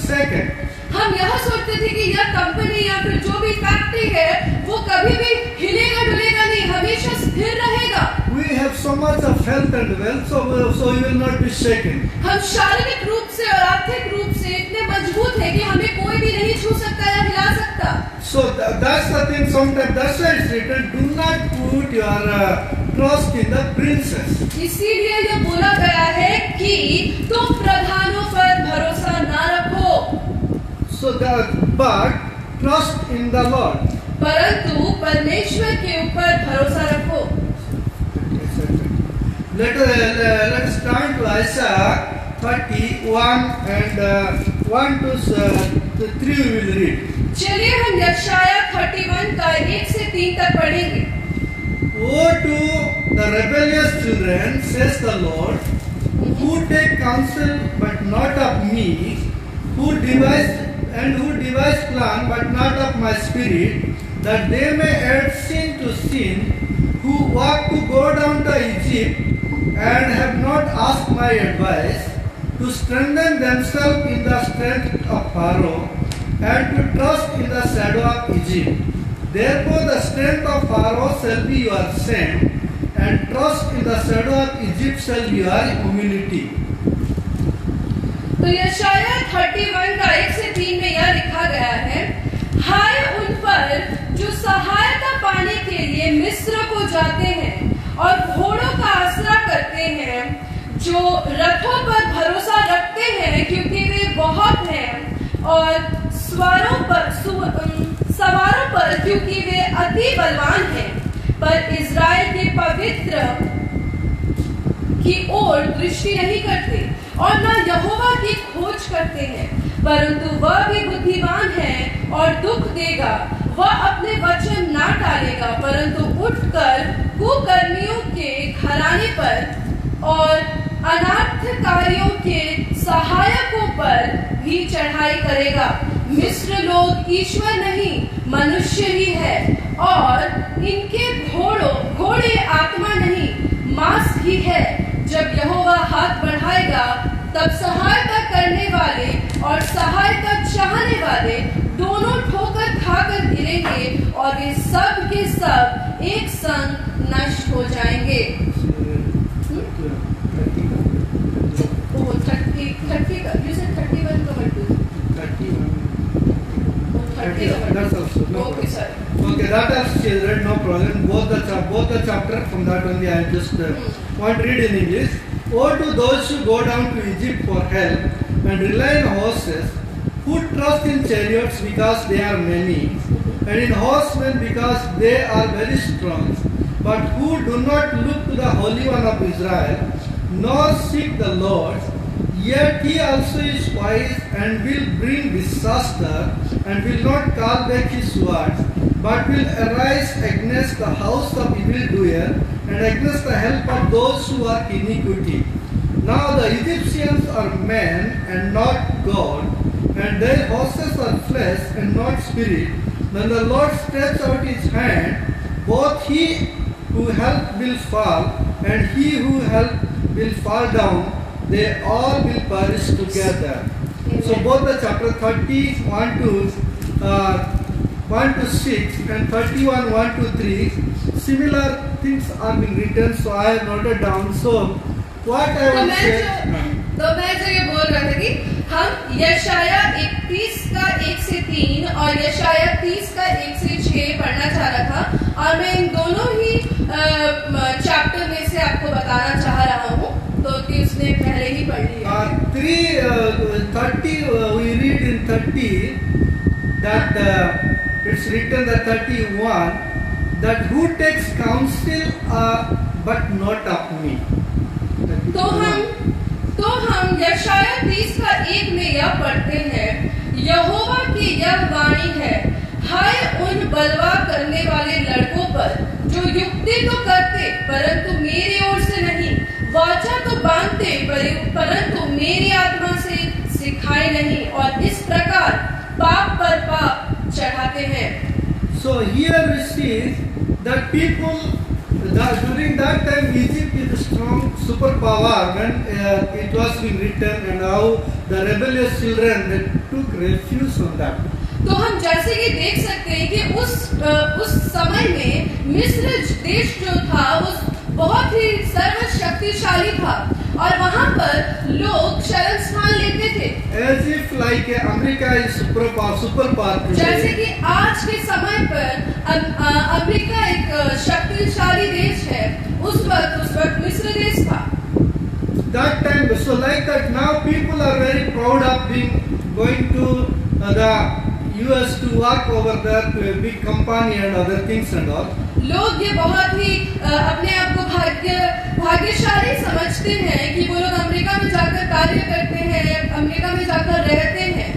second. हम यह सोचते थे कि यह कंपनी या फिर जो भी फैक्ट्री है वो कभी भी हिलेगा डुलेगा नहीं, हमेशा स्थिर रहेगा. We have so much of health and wealth, so we will not be shaken. हम शारीरिक रूप से और आर्थिक रूप से इतने मजबूत हैं कि हमें कोई भी नहीं छू सकता या हिला सकता. So that's the thing. Sometimes that's why it's written, do not put your trust in the princess. इसीलिए यह बोला गया है कि तुम प्रधानों पर भरोसा ना रखो, But trust in the Lord. परंतु परमेश्वर के ऊपर भरोसा रखो. Let us turn to Isaiah 31 and 1 to 3 we will read. चलिए हम यशाया 31 का 1 से 3 तक पढ़ेंगे. Woe to the rebellious children, says the Lord, who take counsel but not of me, who devise plan but not of my spirit, that they may add sin to sin, who walk to go down to Egypt and have not asked my advice, to strengthen themselves in the strength of Pharaoh and to trust in the shadow of Egypt. Therefore the strength of Pharaoh shall be your strength, and trust in the shadow of Egypt shall be your humility. तो यशाया 31 का 1 से 3 में यह लिखा गया है, हाय उन पर जो सहायता पाने के लिए मिस्र को जाते हैं और घोड़ों का आसरा करते हैं, जो रथों पर भरोसा रखते हैं क्योंकि वे बहुत हैं, और सवारों पर क्योंकि वे अति बलवान हैं, पर इज़राइल के पवित्र की ओर दृष्टि नहीं करते और न यहोवा की खोज करते हैं, परंतु वह भी बुद्धिमान है और दुख देगा. वह अपने वचन ना टालेगा, परंतु उठकर कुकर्मियों के घराने पर और अनार्थकारियों के सहायकों पर भी चढ़ाई करेगा. मिस्र लोग ईश्वर नहीं मनुष्य ही है, और इनके घोड़े आत्मा नहीं मांस ही है. जब यहोवा हाथ बढ़ाएगा तब सहायता करने वाले और सहायता चाहने वाले दोनों ठोकर खाकर गिरेंगे और वे सब के सब एक संग नष्ट हो जाएंगे. chapter. From that only I just want to read in English. Woe to those who go down to Egypt for help and rely on horses, who trust in chariots because they are many, and in horsemen because they are very strong, but who do not look to the Holy One of Israel, nor seek the Lord. Yet he also is wise and will bring disaster, and will not call back his words, but will arise against the house of evildoer and against the help of those who are iniquity. Now the Egyptians are men and not God, and their horses are flesh and not spirit. When the Lord stretches out his hand, both he who helped will fall, and he who helped will fall down. They all will perish together. So both the chapter 30, 1 to 6 and 31, 1 to 3, similar things are being written. So I have noted down. So what I तो will मैं say. जो ये बोल रहा था कि हम यशाया 31 का 1 से 3 और यशाया 30 का 1 से 6 पढ़ना चाह रहा था, और मैं इन दोनों ही चैप्टर में से आपको बताना चाह रहा हूँ, तो कि उसने पहले ही पढ़ लिया। 30 we read in 30 that it's written that 31 that who takes counsel but not of me. तो हम यशाया 30 का 1 में यह पढ़ते हैं, यहोवा की यह वाणी है, हाय उन बलवा करने वाले लड़कों पर जो युक्ति तो करते परंतु मेरी ओर से नहीं, वाचा तो बांधते परंतु मेरी आत्मा से सिखाए नहीं, और इस प्रकार पाप पर पाप चढ़ाते हैं। So here we see that people during that time Egypt is a strong superpower when it was being written, and how the rebellious children they took refuge from that. तो हम जैसे कि देख सकते हैं कि उस समय में मिस्र देश जो था उस बहुत ही सर्वशक्तिशाली था, और वहां पर लोग शरण स्थान लेते थे। As if like America is superpower. जैसे कि आज के समय पर अमेरिका एक शक्तिशाली देश है, उस वक्त मिस्र देश था। That time, so like that now people are very proud of being going to the US to work over there to a big company and other things and all. लोग ये बहुत ही अपने आप को भाग्यशाली समझते हैं कि वो लोग अमेरिका में जाकर कार्य करते हैं, अमेरिका में जाकर रहते हैं।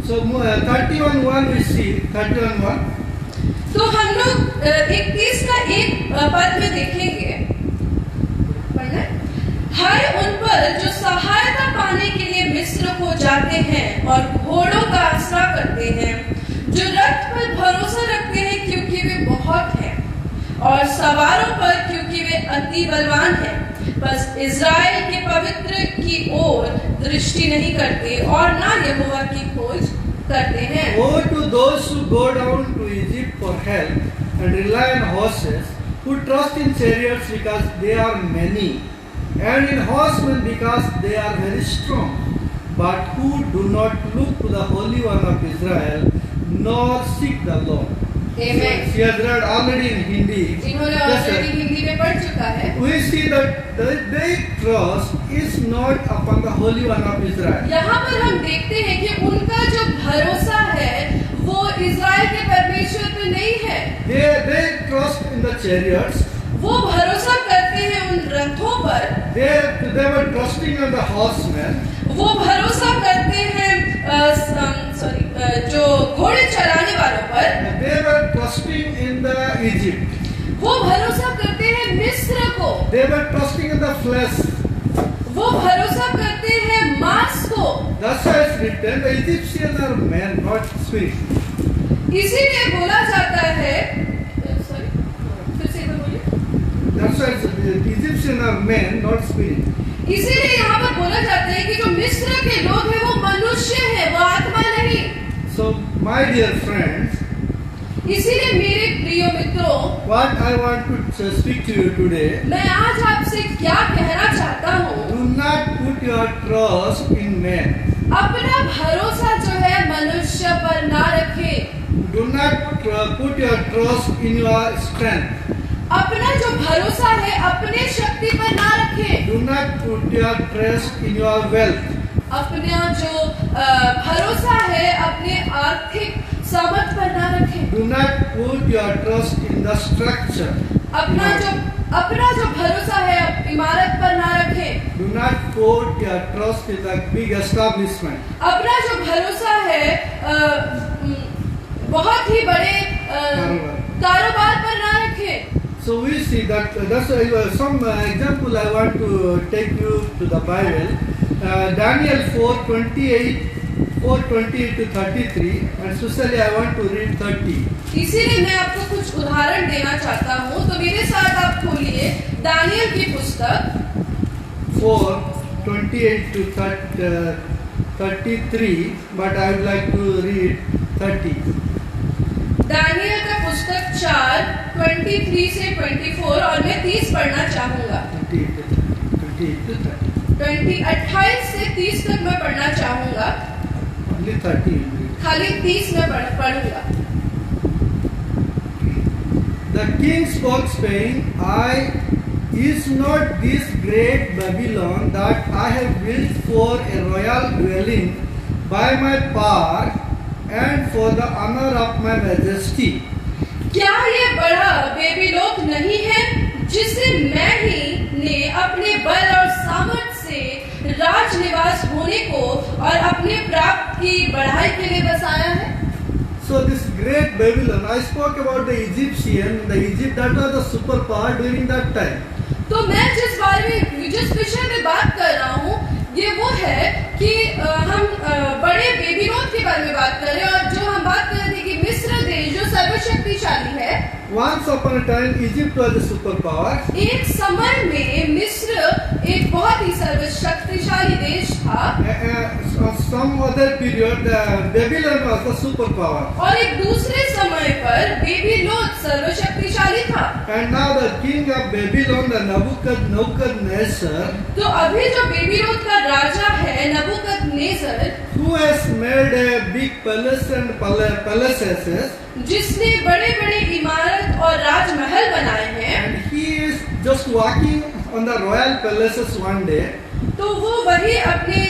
So 31:1 we see 31:1. तो हम लोग 31 का 1 पद में देखेंगे, पढ़ना है? हाय उन पर जो सहायता पाने के लिए मिस्र को जाते हैं और घोड़ों का आसरा करते हैं, जो रथ पर भरोसा रखते हैं क्योंकि वे बहुत हैं, और सवारों पर क्योंकि वे अति बलवान हैं, बस इज़राइल के पवित्र की ओर दृष्टि नहीं करते और ना यहोवा की खोज करते हैं। Woe to those who go down to Egypt for help and rely on horses, who trust in chariots because they are many, and in horsemen because they are very strong, but who do not look to the Holy One of Israel, nor seek the Lord. Amen. She has read already in Hindi. जिन्होंने already Hindi में पढ़ चुका है, We see that their trust is not upon the Holy One of Israel. यहाँ पर हम देखते हैं कि उनका जो भरोसा है वो इज़राइल के परमेश्वर पे नहीं है। They trust in the chariots. वो भरोसा करते हैं उन रथों पर, They were trusting on the horsemen. वो भरोसा करते हैं जो घोड़े चलाने वालों पर, They were trusting in the Egypt. वो भरोसा करते हैं मिस्र को, They were trusting in the flesh. वो भरोसा करते हैं मांस को। That's why it's written, the Egyptians are men, not spirit. इसीलिए बोला जाता है, सॉरी फिर से एक बार बोलिए। That's why the Egyptians are men, not spirit. इसीलिए यहाँ पर बोला जाता है कि जो मिस्र के लोग हैं वो मनुष्य हैं, वो आत्मा नहीं। So, my dear friends, इसीलिए मेरे प्रिय मित्रों, what I want to speak to you today, मैं आज आपसे क्या कहना चाहता हूँ, do not put your trust in men. अपना भरोसा जो है मनुष्य पर ना रखें। Do not put your trust in your strength. अपना जो भरोसा है अपने शक्ति पर ना रखें। Do not put your trust in your wealth. अपना जो भरोसा है अपने आर्थिक सामर्थ पर ना रखें। Do not put your trust in the structure. अपना जो भरोसा है इमारत पर ना रखें। Do not put your trust in the big establishment. अपना जो भरोसा है बहुत ही बड़े कारोबार पर ना रखें। So we see that that's some example I want to take you to the Bible. Daniel 4:28 to 33, and especially I want to read 30. इसीलिए मैं आपको कुछ उदाहरण देना चाहता हूँ, तो मेरे साथ आप खोलिए दानियल की पुस्तक 4:28 to 33, but I would like to read 30. Daniel का पुस्तक 4:23 से 24 और मैं 30 पढ़ना चाहूँगा। 28 से 30 तक मैं पढ़ना चाहूँगा। Only 30. खाली 30 में पढ़ूंगा। The king spoke, saying, Is not this great Babylon that I have built for a royal dwelling by my power and for the honor of my majesty? क्या ये बड़ा बेबीलोन नहीं है जिसे मैं ही ने अपने बल और सामर्थ से राजनिवास होने को और अपने प्राप्त की बढ़ाई के लिए बसाया है? So this great Babylon, I spoke about the Egyptian, the Egypt that was the superpower during that time. तो मैं जिस विषय में बात कर रहा हूँ ये वो है कि हम बड़े बेबीलोन के बारे में बात कर रहे हैं, और जो हम बात कर रहे थे कि मिस्र देश जो सर्वशक्तिशाली है। Once upon a time, Egypt was a superpower. एक समय में मिस्र एक बहुत ही सर्वशक्तिशाली देश था। Some other period, Babylon was the superpower. और एक दूसरे समय पर बेबीलोन सर्वशक्तिशाली था। And now the king of Babylon, the Nebuchadnezzar, तो अभी जो बेबीलोन का राजा है नबूकदनेस्सर, who has made a big palace and palaces, जिसने बड़े बड़े इमारत और राजमहल बनाए हैं, and he is just walking on the royal palaces one day. तो वो वही अपने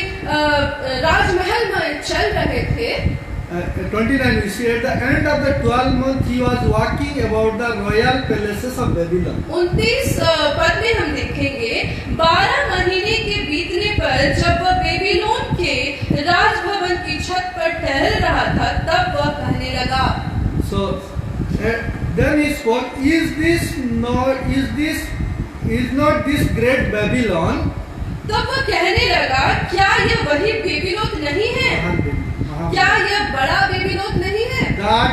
राजमहल में चल रहे थे। 29 we see at the end of the 12th month he was walking about the royal palaces of Babylon. 29 पद में हम देखेंगे 12 महीने के बीतने पर जब वह बेबीलोन के राजभवन की छत पर टहल रहा था तब वह कहने लगा। So then he spoke, is not this great Babylon? तब वह कहने लगा क्या यह वही बेबीलोन नहीं है? क्या यह बड़ा बेबीलोन नहीं है? That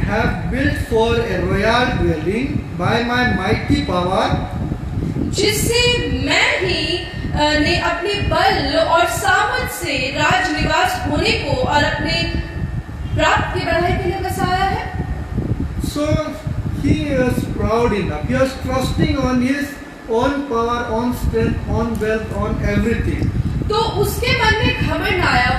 have built for a royal dwelling by my mighty power, जिससे मैं ही ने अपने बल और सामर्थ से राजनिवास होने को और अपने प्राप्त की बढ़ाई के लिए बसाया है। So he is proud enough. He was trusting on his own power, on strength, on wealth, on everything. तो उसके मन में घमंड आया,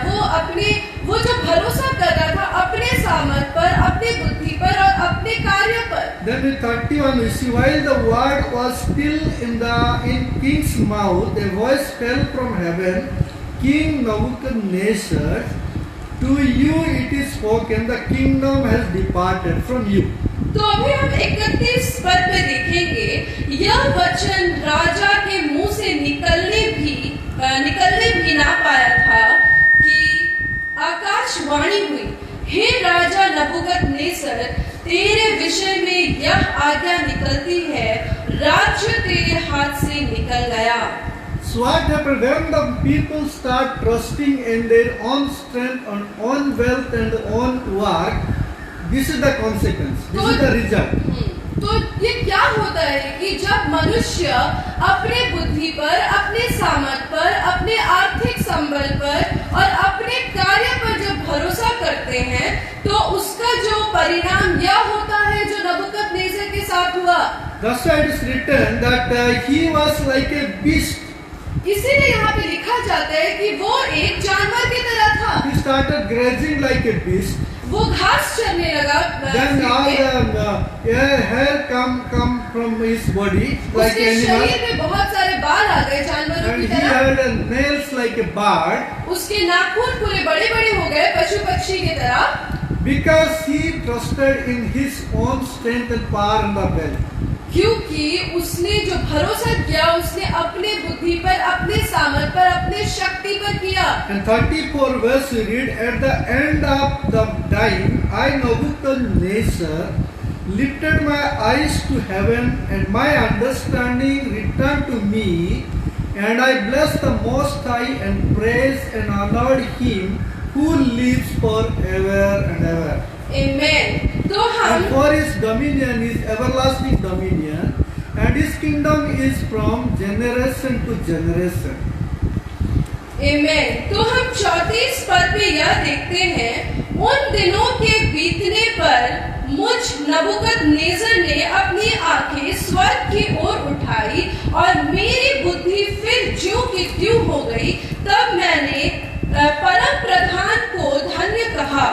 वो जो भरोसा कर रहा था अपने सामर्थ पर, अपने बुद्धि पर और अपने कार्य पर। Then in 31 we see, while the word was still in king's mouth, a voice fell from heaven, King Nebuchadnezzar, to you it is spoken, the kingdom has departed from you. तो अभी हम 31 पद में देखेंगे यह वचन राजा के मुंह से निकलने भी ना पाया था कि आकाशवाणी हुई, हे राजा नबूकदनेस्सर, तेरे विषय में यह आज्ञा निकलती है, राज्य तेरे हाथ से निकल गया। So what happened when the people start trusting in their own strength, on own wealth and own work? This is the consequence. This is the result. तो ये क्या होता है कि जब मनुष्य अपने बुद्धि पर, अपने सामर्थ पर, अपने आर्थिक संबल पर और अपने कार्य पर जब भरोसा करते हैं तो उसका जो परिणाम यह होता है जो नबूकदनेस्सर के साथ हुआ। That's why it is written that he was like a beast. इसीलिए यहाँ पे लिखा जाता है कि वो एक जानवर की तरह था। He started grazing like a beast. वो घास चरने लगा। Then all the hair come from his body like उसके animal, शरीर में बहुत सारे बाल आ गए जानवरों and की he तरह। had nails like a bird, उसके नाखून पूरे बड़े बड़े हो गए पशु पक्षी की तरह, because he trusted in his own strength and power in the belly. क्योंकि उसने जो भरोसा किया उसने अपने बुद्धि पर, अपने सामर्थ पर, अपने शक्ति पर किया। And 34 verse we read, at the end of the time, I Nebuchadnezzar lifted my eyes to heaven, and my understanding returned to me, and I blessed the Most High and praised and honored Him who lives forever and ever. Amen. तो हम And for His dominion is everlasting dominion, and His kingdom is from generation to generation. Amen. तो हम 34 पद पे यह देखते हैं, उन दिनों के बीतने पर मुझ नबूकदनेस्सर ने अपनी आंखें स्वर्ग की ओर उठाई और मेरी बुद्धि फिर ज्यों की त्यों हो गई। तब मैंने परम प्रधान को धन्य कहा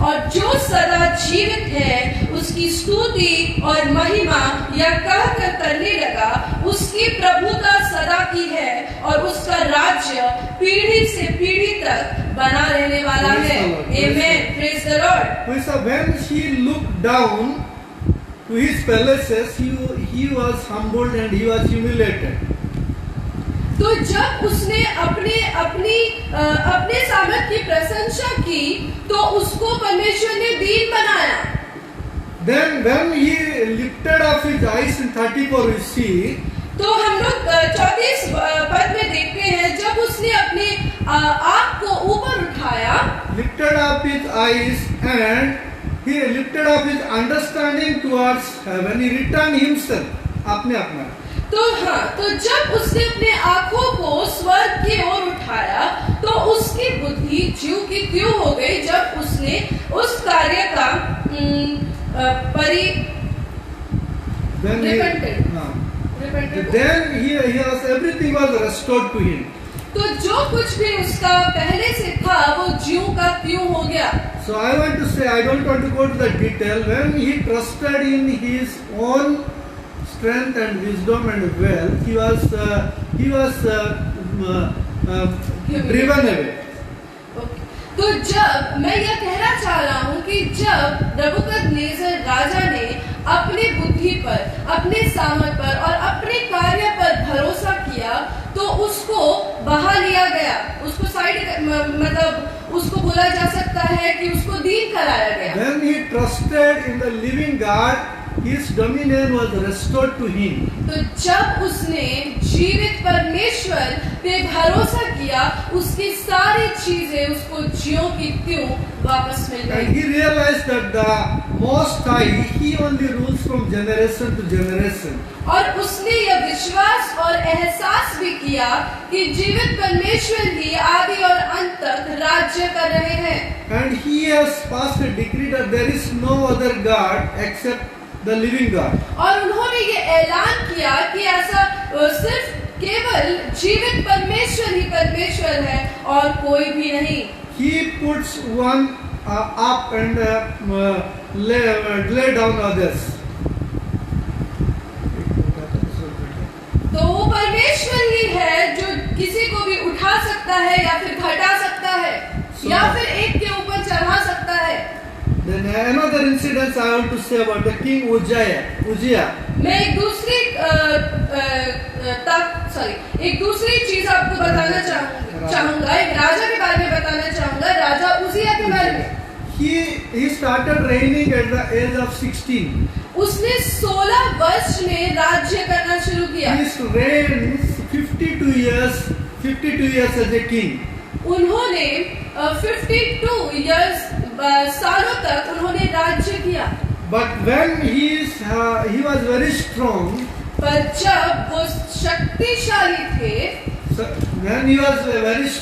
और जो सदा जीवित है उसकी स्तुति और महिमा यह कहकर करने लगा, उसकी प्रभुता सदा की है और उसका राज्य पीढ़ी से पीढ़ी तक बना रहने वाला है। Amen. Praise the Lord. So when he looked down to his palaces, he was humbled and he was humiliated. तो जब उसने अपने सामर्थ की प्रशंसा की तो उसको परमेश्वर ने दीन बनाया। Then when he lifted up his eyes in 34 we see, तो हम लोग 34 पद में देखते हैं, जब उसने अपने आँख को ऊपर उठाया, lifted up his eyes and he lifted up his understanding towards heaven, he returned himself, अपने तो जब उसने अपने आँखों को स्वर्ग की ओर उठाया तो उसकी बुद्धि ज्यों की त्यों हो गई, जब उसने उस कार्य का then he was, everything was restored to him. तो जो कुछ भी उसका पहले से था वो ज्यों का त्यों हो गया। So I want to say, I don't want to go to the detail. When he trusted in his own strength and wisdom and wealth, he was driven away. तो जब मैं यह कहना चाह रहा हूँ कि जब नबूकदनेस्सर राजा ने अपनी बुद्धि पर, अपने सामर्थ पर और अपने कार्य पर भरोसा किया तो उसको बहा लिया गया, उसको मतलब उसको बोला जा सकता है कि उसको दीन कराया गया। When he trusted in the living God, his dominion was restored to him. तो जब उसने जीवित परमेश्वर पे भरोसा किया, उसकी सारी चीजें उसको ज्यों की त्यों वापस मिल गई। And he realized that the Most High, He only rules from generation to generation. और उसने यह विश्वास और एहसास भी किया कि जीवित परमेश्वर ही आदि और अंत तक राज्य कर रहे हैं। And he has passed a decree that there is no other God except the living God. और उन्होंने ये ऐलान किया कि ऐसा सिर्फ केवल जीवित परमेश्वर ही परमेश्वर है और कोई भी नहीं। He puts one up and lay down others. तो वो परमेश्वर ही है जो किसी को भी उठा सकता है या फिर घटा सकता है या फिर एक के ऊपर चढ़ा सकता है। Then another incident I want to say about the king Uzziah. मैं एक दूसरी चीज आपको बताना चाहूंगा, एक राजा के बारे में बताना चाहूंगा, राजा उजिया के बारे में। He started reigning at the age of 16. उसने 16 वर्ष में राज्य करना शुरू किया। He reigned 52 years as a king. उन्होंने 52 सालों तक उन्होंने राज्य किया। But when he was very strong, पर जब वो शक्तिशाली थे, when he was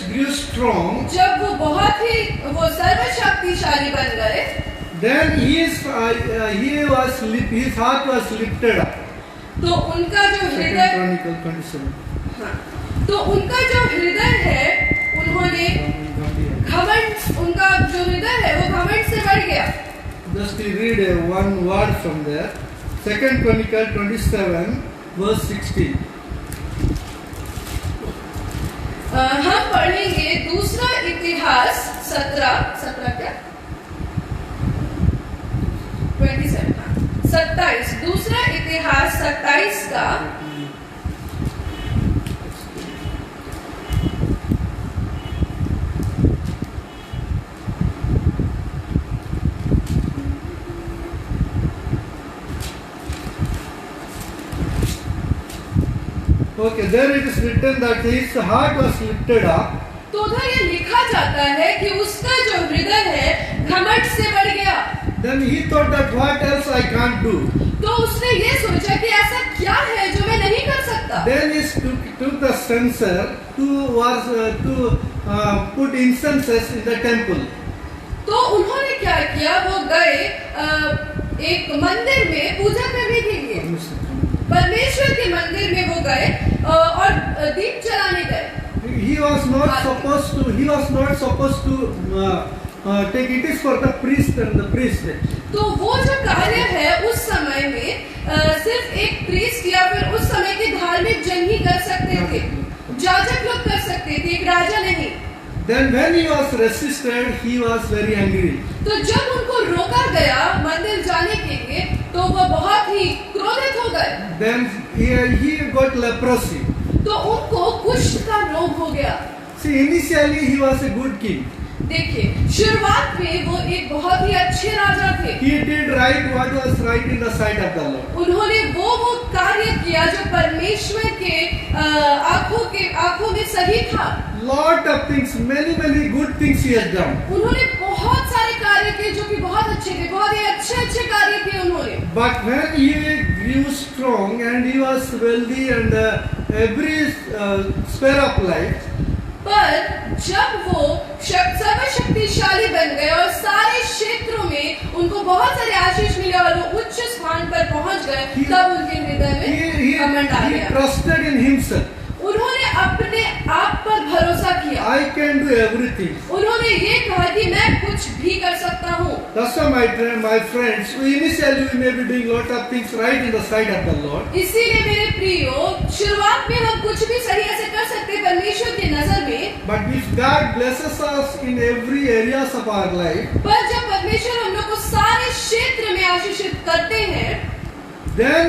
grew strong, जब वो सर्वशक्तिशाली बन गए, then his heart was lifted up. तो उनका जो हृदय, Chronicle 27. तो उनका जो हृदय है, उन्होंने घमंड, उनका जो हृदय है वो घमंड से बढ़ गया। one word from there. 2 Chronicles 27 verse 16. हम पढ़ेंगे दूसरा इतिहास 17 क्या 27 दूसरा इतिहास 27 का Okay, there it is written that his heart was lifted up. तो उधर ये लिखा जाता है कि उसका जो हृदय है घमंड से बढ़ गया। Then he thought that what else I can't do. तो उसने ये सोचा कि ऐसा क्या है जो मैं नहीं कर सकता। Then he took the censer to put incenses in the temple. तो उन्होंने क्या किया, वो गए एक मंदिर में पूजा करने के लिए, परमेश्वर के मंदिर में वो गए और दीप जलाने गए। He was not supposed to take it is for the priest and the priest. तो वो जो कार्य है उस समय में सिर्फ एक प्रीस्ट या फिर उस समय के धार्मिक जन ही कर सकते थे, जाजक लोग कर सकते थे, एक राजा नहीं। Then when he was resisted, he was very angry. तो जब उनको रोका गया मंदिर जाने के लिए तो वो बहुत ही क्रोधित हो गए। Then he got leprosy. तो उनको कुष्ठ का रोग हो गया। See, initially he was a good king. देखिए शुरुआत में वो एक बहुत ही अच्छे राजा थे। He did right what was right in the sight of the Lord. उन्होंने वो कार्य किया जो परमेश्वर के आंखों में सही था। Lot of things, many good things he has done. उन्होंने बहुत सारे कार्य किए जो कि बहुत अच्छे थे, बहुत ही अच्छे कार्य किए उन्होंने। But when he grew strong and he was wealthy and every sphere of life, पर जब वो सर्वशक्तिशाली बन गए और सारे क्षेत्रों में उनको बहुत सारे आशीष मिले और वो उच्च स्थान पर पहुंच गए, तब उनके हृदय में घमंड आ he गया। trusted in himself. उन्होंने अपने आप पर भरोसा किया। I can do everything. उन्होंने ये कहा कि मैं कुछ भी कर सकता हूँ। That's why my friends, initially we may be doing lot of things right in the sight of the Lord. इसीलिए मेरे प्रियो, शुरुआत में हम कुछ भी सही ऐसे कर सकते हैं परमेश्वर की नजर में। But if God blesses us in every areas of our life, पर जब परमेश्वर हम लोग को सारे क्षेत्र में आशीषित करते हैं, then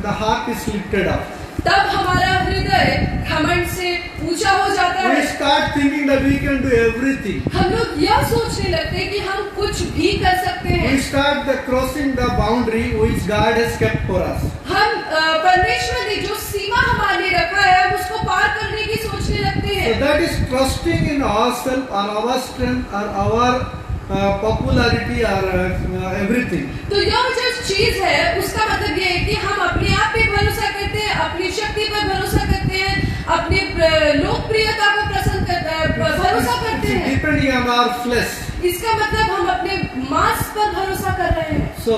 the heart is lifted up. तब हमारा हृदय घमंड से ऊंचा हो जाता We है। start thinking that we can do everything. हम लोग यह सोचने लगते हैं कि हम कुछ भी कर सकते हैं। We start crossing the boundary which God has kept for us. हम परमेश्वर ने जो सीमा हमारे लिए रखा है हम उसको पार करने की सोचने लगते So हैं। that is trusting in ourselves or our strength or our popularity or everything. तो यह जो चीज है उसका मतलब ये है कि हम अपने आप पे भरोसा करते हैं, अपनी शक्ति पर भरोसा करते हैं, अपने लोकप्रियता पर भरोसा करते हैं। Depending on our flesh. इसका मतलब हम अपने मांस पर भरोसा कर रहे हैं। So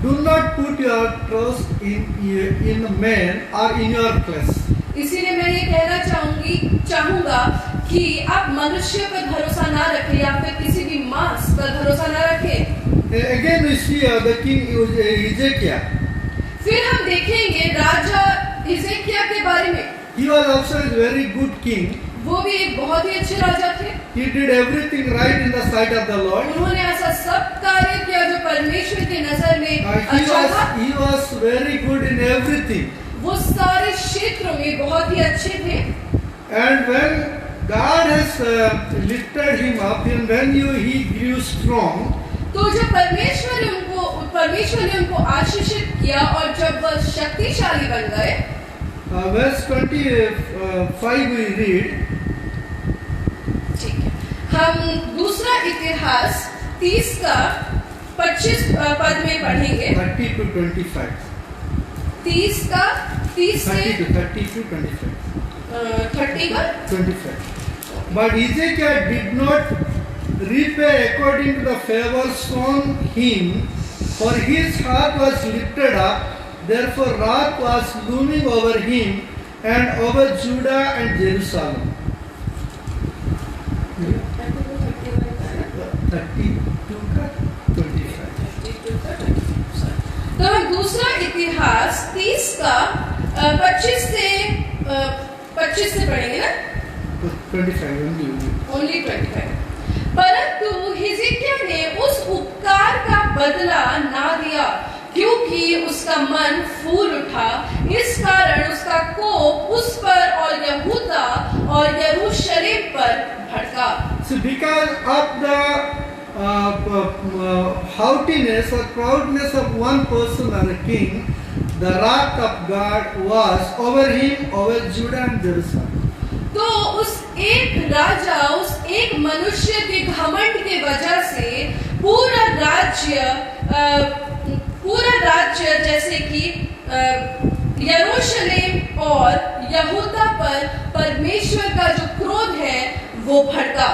do not put your trust in man or in your flesh. इसीलिए मैं ये कहना चाहूंगा कि आप मनुष्य पर भरोसा ना रखें या फिर किसी भी मांस पर भरोसा ना रखें। Again we see the king Hezekiah. फिर हम देखेंगे राजा हिजकिय्याह के बारे में। He was also a very good king. वो भी एक बहुत ही अच्छे राजा थे। He did everything right in the sight of the Lord. उन्होंने ऐसा सब कार्य किया जो परमेश्वर की नजर में अच्छा था। He was very good in everything. वो सारे क्षेत्रों में बहुत ही अच्छे थे। And when God has lifted him up, and when he grew strong, तो जब परमेश्वर ने उनको आशीषित किया और जब वह शक्तिशाली बन गए, verse 25 we read. ठीक है, हम दूसरा इतिहास 30 का 25 पद में पढ़ेंगे। 30 to 25. 30 का 30 से 30 to 25. 30 का 25. But Hezekiah did not repay according to the favor shown him, for his heart was lifted up. Therefore wrath was looming over him and over Judah and Jerusalem. 32 ka 25. तो हम दूसरा इतिहास 30 का 25 से पढ़ेंगे ना, 25 ओनली 25। परंतु हिजकिय्याह ने उस उपकार का बदला ना दिया, क्योंकि उसका मन फूल उठा। इस कारण उसका कोप उस पर और यहूदा और यरूशलेम पर भड़का। So because of the haughtiness or proudness of one person or a king, the wrath of God was over him, over Judah and Jerusalem. तो उस एक राजा, उस एक मनुष्य के घमंड के वजह से पूरा राज्य जैसे कि यरूशलेम और यहूदा पर परमेश्वर का जो क्रोध है वो भड़का।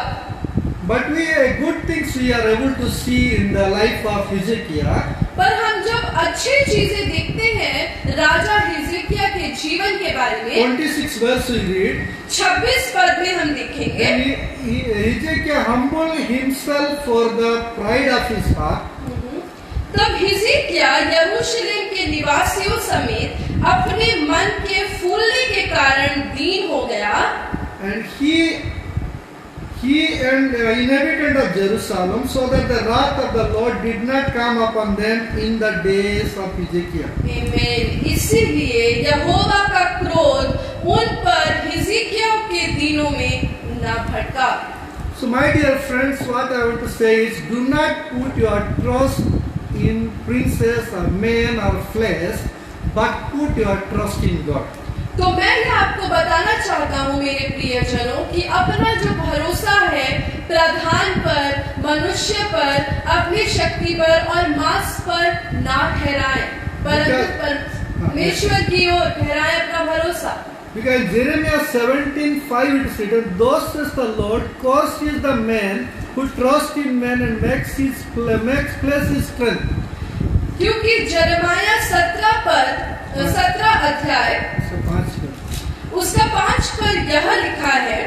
But good things we are able to see in the life of Hezekiah. पर हम जब अच्छी चीजें देखते हैं राजा हिजकिय्याह के जीवन के बारे में, 26 verse we read. 26 पद में हम देखेंगे, Hezekiah humbled himself for the pride of his heart. तब हिजकिय्याह यरूशलेम के निवासियों समेत अपने मन के फूलने के कारण दीन हो गया। And he and inhabitant of Jerusalem, so that the wrath of the Lord did not come upon them in the days of Hezekiah. आमीन। इसीलिए यहोवा का क्रोध उन पर हिजकिय्याह के दिनों में न भड़का। So my dear friends, what I want to say is, do not put your trust in princes or men or flesh, but put your trust in God. तो मैं ये आपको बताना चाहता हूँ मेरे प्रियजनों कि अपना जो भरोसा है प्रधान पर, मनुष्य पर, अपनी शक्ति पर और मांस पर ना ठहराएं, परंतु परमेश्वर की ओर ठहराएं अपना भरोसा। Because Jeremiah 17:5 it is written, thus says the Lord, cursed is the man who trusts in man and makes place his strength. क्योंकि यिर्मयाह 17 अध्याय उसका 5 पर यह लिखा है,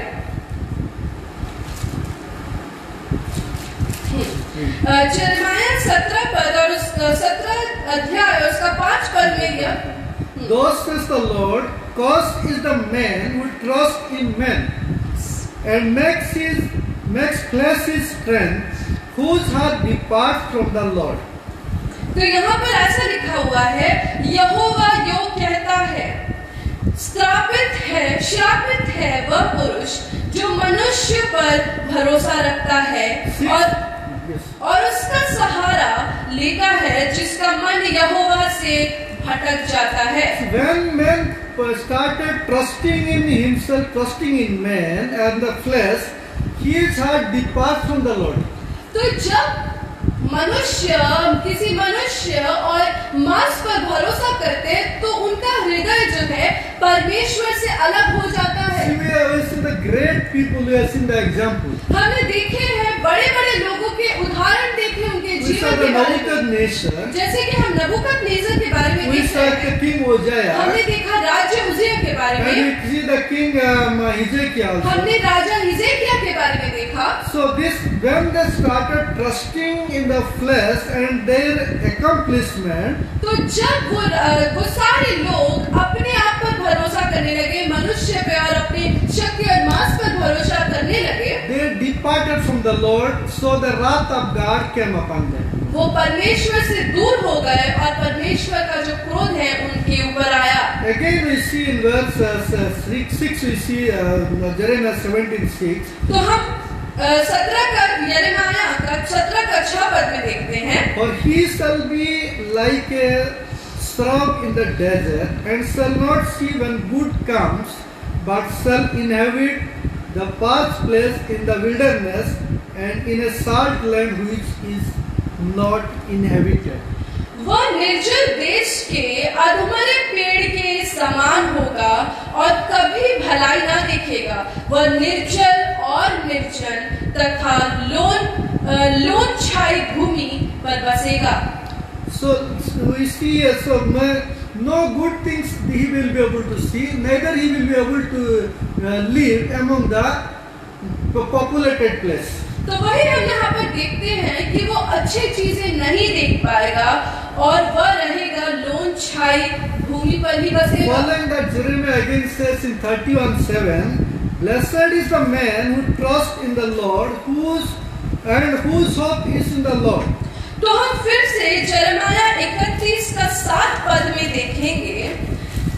यिर्मयाह 17 पद और 17 अध्याय उसका 5 पद में यह, thus says the Lord, cursed is the man who trusts in men and makes place his strength, whose heart departs from the Lord. तो यहाँ पर ऐसा लिखा हुआ है, यहोवा यो कहता है, श्रापित है वह पुरुष जो मनुष्य पर भरोसा रखता है और उसका सहारा लेता है, जिसका मन यहोवा से भटक जाता है। When man started trusting in himself, trusting in man and the flesh, his heart departs from the Lord. तो जब किसी मनुष्य और मांस पर भरोसा करते हैं तो उनका हृदय जो है परमेश्वर से अलग हो जाता है। We have seen the great people, we have seen the example. हमने देखे हैं बड़े लोगों के उदाहरण देखे उनके जीवन के बारे में, जैसे कि हम नबूकदनेस्सर के बारे में देख रहे हैं, King Uzziah, हमने देखा राजा उज्जियाह के बारे में, and we see the king Hezekiah also. हमने राजा हिजकिय्याह के बारे में देखा। So when they started trusting in the flesh and their accomplishment, तो जब वो सारे लोग अपने आप पर भरोसा करने लगे, मनुष्य पे और अपनी शक्ति और मांस पर भरोसा करने लगे, they departed from the Lord, so the wrath of God came upon them. वो परमेश्वर से दूर हो गए और परमेश्वर का जो क्रोध है उनके ऊपर आया। Again we see in verse 6 we see Jeremiah 17:6. तो हम 17 का यिर्मयाह का 17 का 6 पद में देखते हैं, For he shall be like a shrub in the desert, and shall not see when good comes, but shall inhabit the parched place in the wilderness, and in a salt land which is not inhabited. वह निर्जल देश के अधमरे पेड़ के समान होगा और कभी भलाई ना देखेगा। वह निर्जल और निर्जन तथा लोन छाई भूमि पर बसेगा। So we see, no good things he will be able to see, neither he will be able to live among the populated place. तो वही हम यहाँ पर देखते हैं कि वो अच्छी चीजें नहीं देख पाएगा और वह रहेगा लोन छाई भूमि पर ही बसेगा। Following that, Jeremiah again says in 31:7, "Blessed is the man who trusts in the Lord, whose hope is in the Lord." तो हम फिर से यिर्मयाह 31 का 7 पद में देखेंगे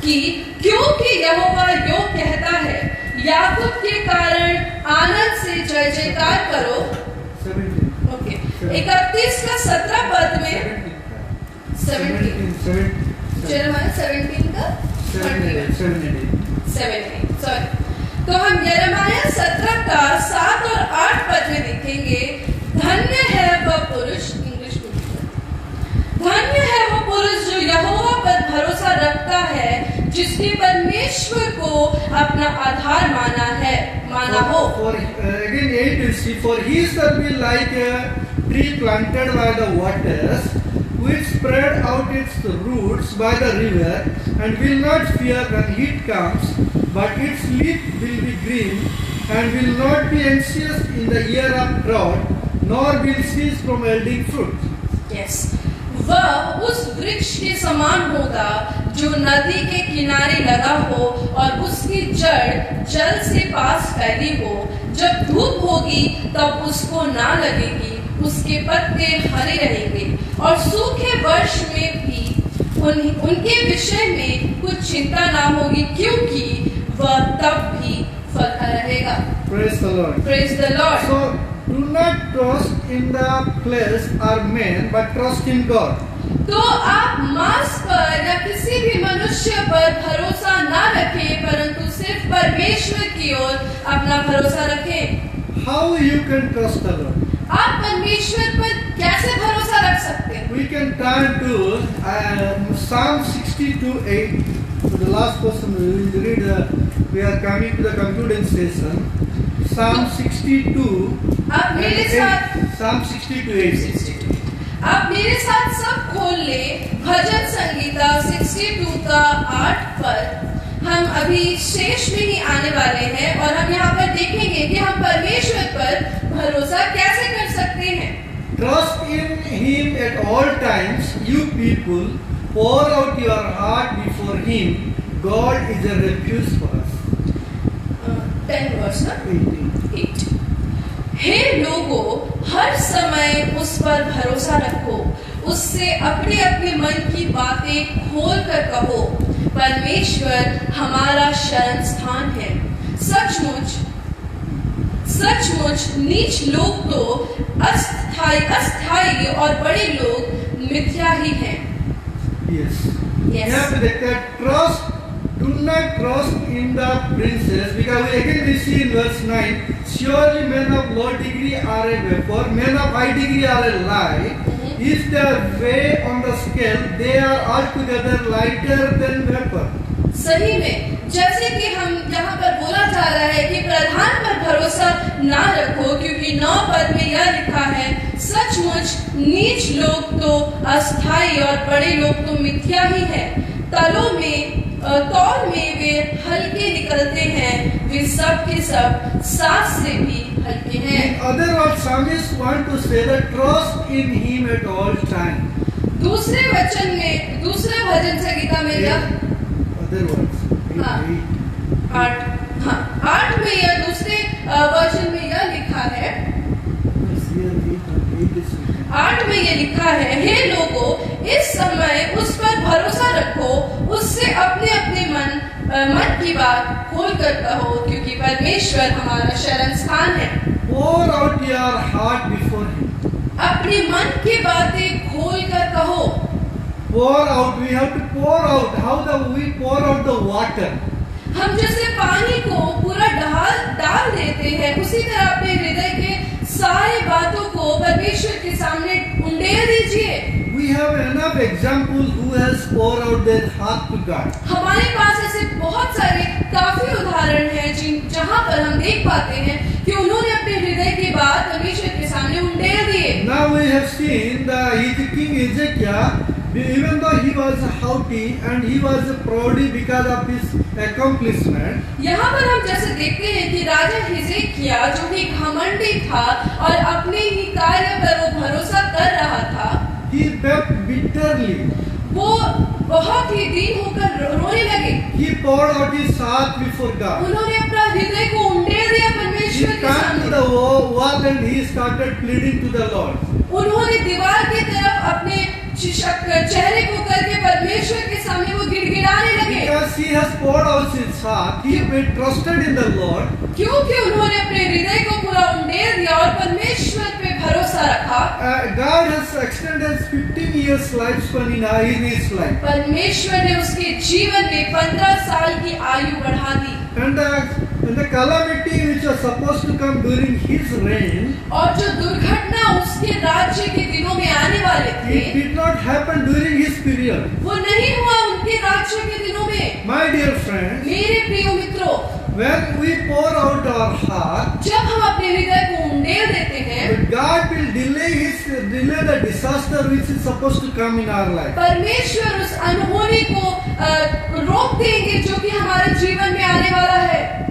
कि क्योंकि यहोवा यो कहता है, याकूब के कारण आनंद से जय जयकार करो। 17. ओके, 31 का 17 पद में 17 यिर्मयाह 17 का 17 सॉरी। तो हम यिर्मयाह 17 का 7 और 8 पद में देखेंगे, धन्य है वह पुरुष, धन्य है वो पुरुष जो यहोवा पर भरोसा रखता है, जिसने परमेश्वर को अपना आधार माना हो। Again 8 you see, for he shall be like a tree planted by the waters, which spread out its roots by the river, and will not fear when heat comes, but its leaf will be green, and will not be anxious in the year of drought, nor will cease from yielding fruit. Yes. वह उस वृक्ष के समान होगा जो नदी के किनारे लगा हो और उसकी जड़ जल से पास फैली हो। जब धूप होगी तब उसको ना लगेगी, उसके पत्ते हरे रहेंगे और सूखे वर्ष में भी उनके विषय में कुछ चिंता ना होगी, क्योंकि वह तब भी फलता रहेगा। Praise the Lord. Praise the Lord. So do not trust in the flesh or man, but trust in God. तो आप मांस पर या किसी भी मनुष्य पर भरोसा ना रखें, परंतु सिर्फ परमेश्वर की ओर अपना भरोसा रखें। How you can trust the Lord? आप परमेश्वर पर कैसे भरोसा रख सकते हैं? We can turn to Psalm 62:8. So the last person we will read. We are coming to the concluding session. Psalm 62. आप मेरे साथ Psalm 62:8. आप मेरे साथ सब खोल ले भजन संगीता 62 का 8 पद। हम अभी शेष में ही आने वाले हैं और हम यहाँ पर देखेंगे कि हम परमेश्वर पर भरोसा कैसे कर सकते हैं। Trust in Him at all times, you people. Pour out your heart before Him. God is a refuge for us. 10 वर्ष ना 8. हे लोगों, हर समय उस पर भरोसा रखो, उससे अपने अपने मन की बातें खोल कर कहो। परमेश्वर हमारा शरण स्थान है। सचमुच नीच लोग तो अस्थाई और बड़े लोग मिथ्या ही हैं। Yes. Yes. You have to declare trust. Do not trust in the princes, because again we see in verse 9, surely men of low degree are a vapor, men of high degree are a lie. If they weigh on the scale, they are altogether lighter than vapor. सही में, जैसे कि हम यहाँ पर बोला जा रहा है कि प्रधान पर भरोसा ना रखो, क्योंकि 9 पद में यह लिखा है, सचमुच नीच लोग तो अस्थाई और बड़े लोग तो मिथ्या ही है। तौल में वे हल्के निकलते हैं, वे सब के सब सांस से भी हल्के हैं। In other words, psalmists want to say that trust in Him at all time. दूसरे वचन में, दूसरे भजन संगीता में यह Other words. 8 में यह दूसरे वर्जन में यह लिखा है, 8 में यह लिखा है, हे लोगों, इस समय उस पर भरोसा रखो, उससे अपने अपने मन की बात खोल कर कहो, क्योंकि परमेश्वर हमारा शरण स्थान है। Pour out your heart before Him. अपने मन की बातें खोल कर कहो। Pour out. We have to pour out. How we pour out the water? हम जैसे पानी को पूरा डाल देते हैं, उसी तरह अपने हृदय के सारे बातों को परमेश्वर के सामने उंडेल दीजिए। We have enough examples who has poured out their heart to God. हमारे पास ऐसे बहुत सारे काफी उदाहरण हैं जहाँ पर हम देख पाते हैं कि उन्होंने अपने हृदय की बात परमेश्वर के सामने उंडेल दिए। Now we have seen the king Ezekiel, even though he was haughty and he was proudy because of his accomplishment. यहाँ पर हम जैसे देखते हैं कि राजा हिजकिय्याह जो कि घमंडी था और अपने ही कार्य पर वो भरोसा कर रहा था, He wept bitterly. वो बहुत ही दीन होकर रोने लगे। He poured out his heart before God. उन्होंने अपना हृदय को उंडेल दिया He परमेश्वर के came to सामने। the wall and he started pleading to the Lord. उन्होंने दीवार की तरफ अपने चेहरे को करके परमेश्वर के सामने वो गिड़गिड़ाने लगे, Because he has poured out his heart, he trusted in the Lord. क्योंकि उन्होंने अपने हृदय को पूरा उंडेल दिया और परमेश्वर पे भरोसा रखा। God has extended 15 years lifespan in his life. परमेश्वर ने उसके जीवन में 15 साल की आयु बढ़ा दी। And the calamity which was supposed to come during his reign, और जो दुर्घटना उसके राज्य के दिनों में आने वाले it थे, did not happen during his period. वो नहीं हुआ उनके राज्य के दिनों में। My dear friends, मेरे प्रिय मित्रों, when we pour out our heart, जब हम अपने हृदय को उंडेल देते हैं, God will delay the disaster which is supposed to come in our life. परमेश्वर उस अनहोनी को रोक देंगे जो कि हमारे जीवन में आने वाला है।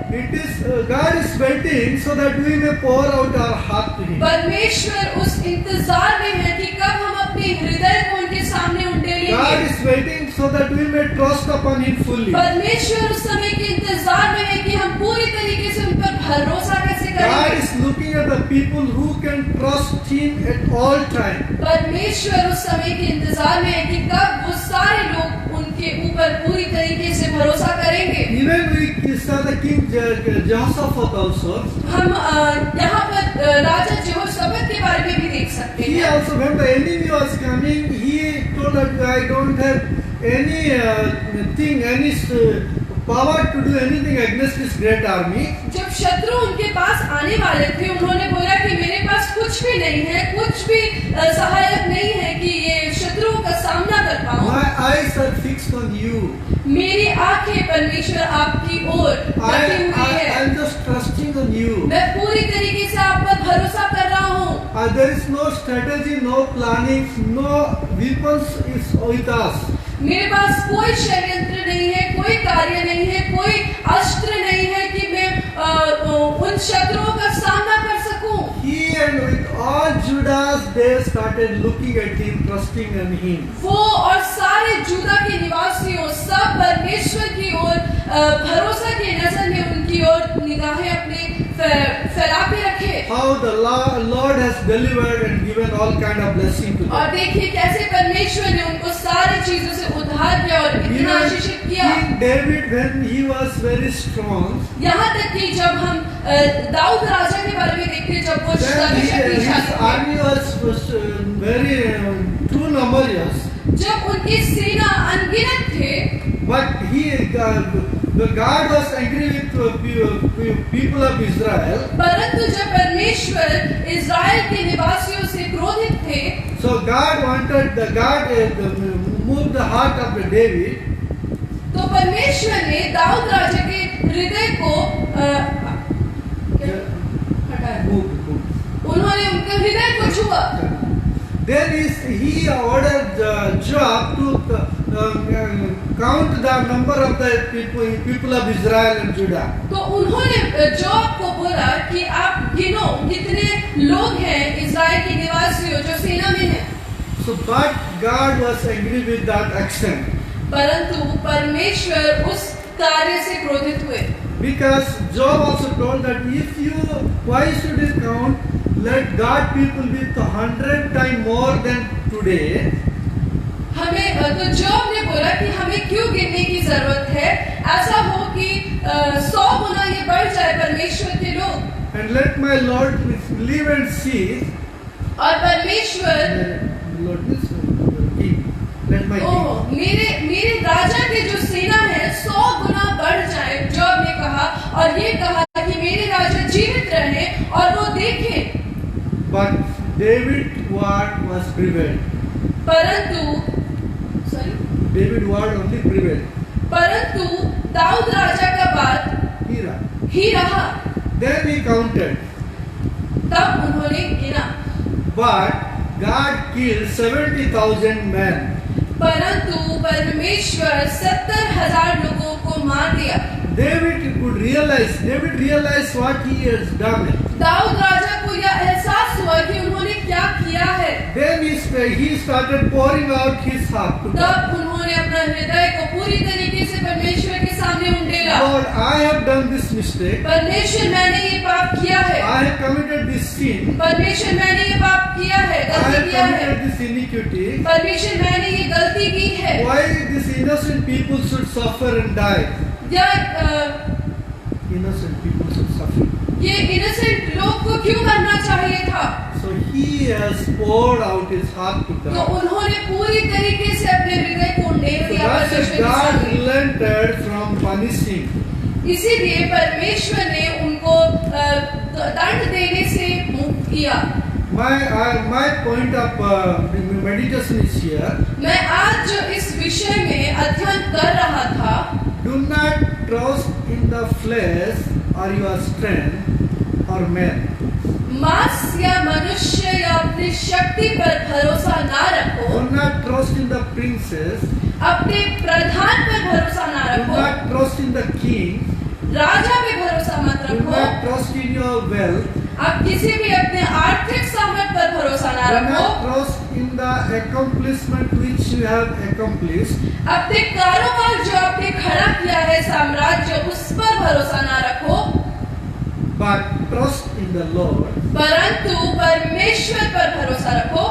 God is waiting so that we may pour out our heart to Him. परमेश्वर उस इंतजार में है कि कब हम अपने हृदय को उनके सामने God उंडेलेंगे। is waiting so that we may trust upon Him fully. परमेश्वर उस समय के इंतजार में है कि हम पूरी तरीके से उन पर भरोसा कैसे God करेंगे। is looking at the people who can trust Him at all time. परमेश्वर उस समय के इंतजार में है कि कब वो सारे लोग उनके ऊपर पूरी तरीके से भरोसा करेंगे। Even we saw the King Jehoshaphat also. हम यहाँ पर राजा जेहोशाफात के बारे में भी देख सकते He हैं। also, when the enemy was coming, he told that I don't have any power to do anything against this great army. जब शत्रु उनके पास आने वाले थे, उन्होंने बोला कि मेरे पास कुछ भी नहीं है, कुछ भी सहायक नहीं है कि ये शत्रुओं का सामना कर पाऊं। My eyes are fixed on you. मेरी आंखें परमेश्वर आपकी ओर रखी हुई है। I am just trusting on you. मैं पूरी तरीके से आप पर भरोसा कर रहा हूँ। There is no strategy, no planning, no weapons is with us. मेरे पास कोई षड्यंत्र नहीं है, कोई कार्य नहीं है, कोई अस्त्र नहीं है कि मैं उन शत्रुओं का सामना कर सकूं। He and with all Judas, they started looking at him, trusting in him. वो और सारे जुदा के निवासियों सब परमेश्वर की ओर भरोसा के नजर में उनकी ओर निगाहें अपने फैला के रखे। How the Lord has delivered and given all kind of blessing to और them. देखिए कैसे परमेश्वर ने उनको सारी चीजों से उद्धार किया और इतना आशीषित किया। King David, when he was very strong, यहाँ तक कि जब हम दाऊद राजा के बारे में देखते हैं, जब वो then his शक्तिशाली थे, army was very too numerous. जब उनकी सेना अनगिनत थे, But the God was angry with people of Israel. परंतु जब परमेश्वर इज़राइल के निवासियों से क्रोधित थे, So God wanted move the heart of the David. तो परमेश्वर ने दाऊद राजा के हृदय को हटाया। उन्होंने उनके हृदय को छुआ। Then he ordered Joab to count the number of the people of Israel and Judah. तो उन्होंने जोआब को बोला कि आप गिनो कितने लोग हैं इज़राइल के निवासियों जो सेना में हैं। So but God was angry with that action. परंतु परमेश्वर उस कार्य से क्रोधित हुए। Because Job also told that why should you count? Let God people be 100 times more than today. हमें तो जॉब ने बोला कि हमें क्यों गिनने की जरूरत है, ऐसा हो कि 100 गुना ये बढ़ जाए परमेश्वर के लोग। And let my Lord live and see. और परमेश्वर Lord is king. Let my king. मेरे राजा के जो सेना है 100 गुना बढ़ जाए, जॉब ने कहा, और ये कहा कि मेरे राजा जीवित रहे और वो देखें। But David word was prevailed. परंतु David word only prevailed. परंतु दाऊद राजा का बात ही रहा। Then he counted. तब उन्होंने गिना। But God killed 70,000 men. परंतु परमेश्वर 70,000 लोगों को मार दिया। David realized what he has done. Dawood राजा को यह एहसास हुआ कि उन्होंने क्या किया है। Then he started pouring out his heart to God. तब उन्होंने अपना हृदय को पूरी तरीके से परमेश्वर के सामने उंडेला। Lord, I have done this mistake. परमेश्वर, मैंने ये पाप किया है। I have committed this sin. परमेश्वर, मैंने ये पाप किया है, I गलती have किया है। committed this iniquity. परमेश्वर, मैंने ये गलती की है। Why these innocent people should suffer and die? या Innocent people should suffer. ये इनोसेंट लोग को क्यों मरना चाहिए था? So he has poured out his heart to तो God. उन्होंने पूरी तरीके से अपने हृदय को उंडेल So दिया that's परमेश्वर why के God सामने। relented from punishing. इसीलिए परमेश्वर ने उनको दंड देने से मुक्त किया। My point of meditation is here. मैं आज जो इस विषय में अध्ययन कर रहा था, Do not trust in the flesh or your strength or man. मांस या मनुष्य या अपनी शक्ति पर भरोसा ना रखो। Do not trust in the princes. अपने प्रधान पर भरोसा ना Do रखो। not trust in the king. राजा पे भरोसा मत Do रखो। not trust in your wealth. आप किसी भी अपने आर्थिक सामर्थ पर भरोसा ना Do रखो। not trust in the accomplishment which you have accomplished. अपने कारोबार जो आपने खड़ा किया है, साम्राज्य, उस पर भरोसा ना रखो, But trust in the Lord. परंतु परमेश्वर पर भरोसा रखो।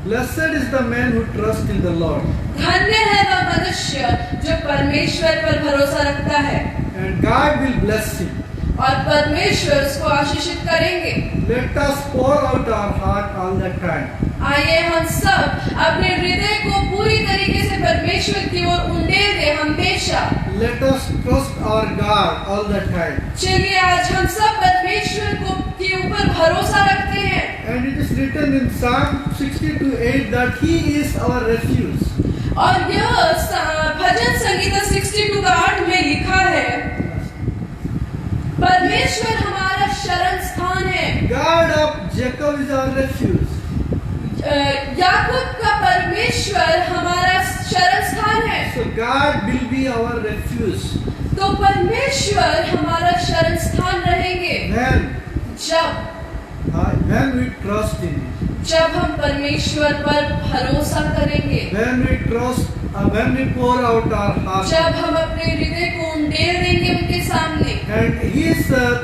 Blessed is the man who trusts in the Lord. धन्य है वह मनुष्य जो परमेश्वर पर भरोसा रखता है, And God will bless him. और परमेश्वर उसको आशीषित करेंगे। Let us pour out our heart all the time. आइए हम सब अपने हृदय को पूरी तरीके से परमेश्वर की ओर उंडेल दे हमेशा। Let us trust our God all the time. चलिए आज हम सब परमेश्वर को के ऊपर भरोसा रखते हैं। And it is written in Psalm 62:8 that He is our refuge. और यह भजन संगीता 62:8 में लिखा है, परमेश्वर हमारा शरण स्थान है। God of Jacob is our refuge. याकूब का परमेश्वर हमारा शरण स्थान है। So God will be our refuge. तो परमेश्वर हमारा शरण स्थान रहेंगे When we trust in Him. जब हम परमेश्वर पर भरोसा करेंगे, When we pour out our heart. जब हम अपने हृदय को उंडेल देंगे उनके सामने, And His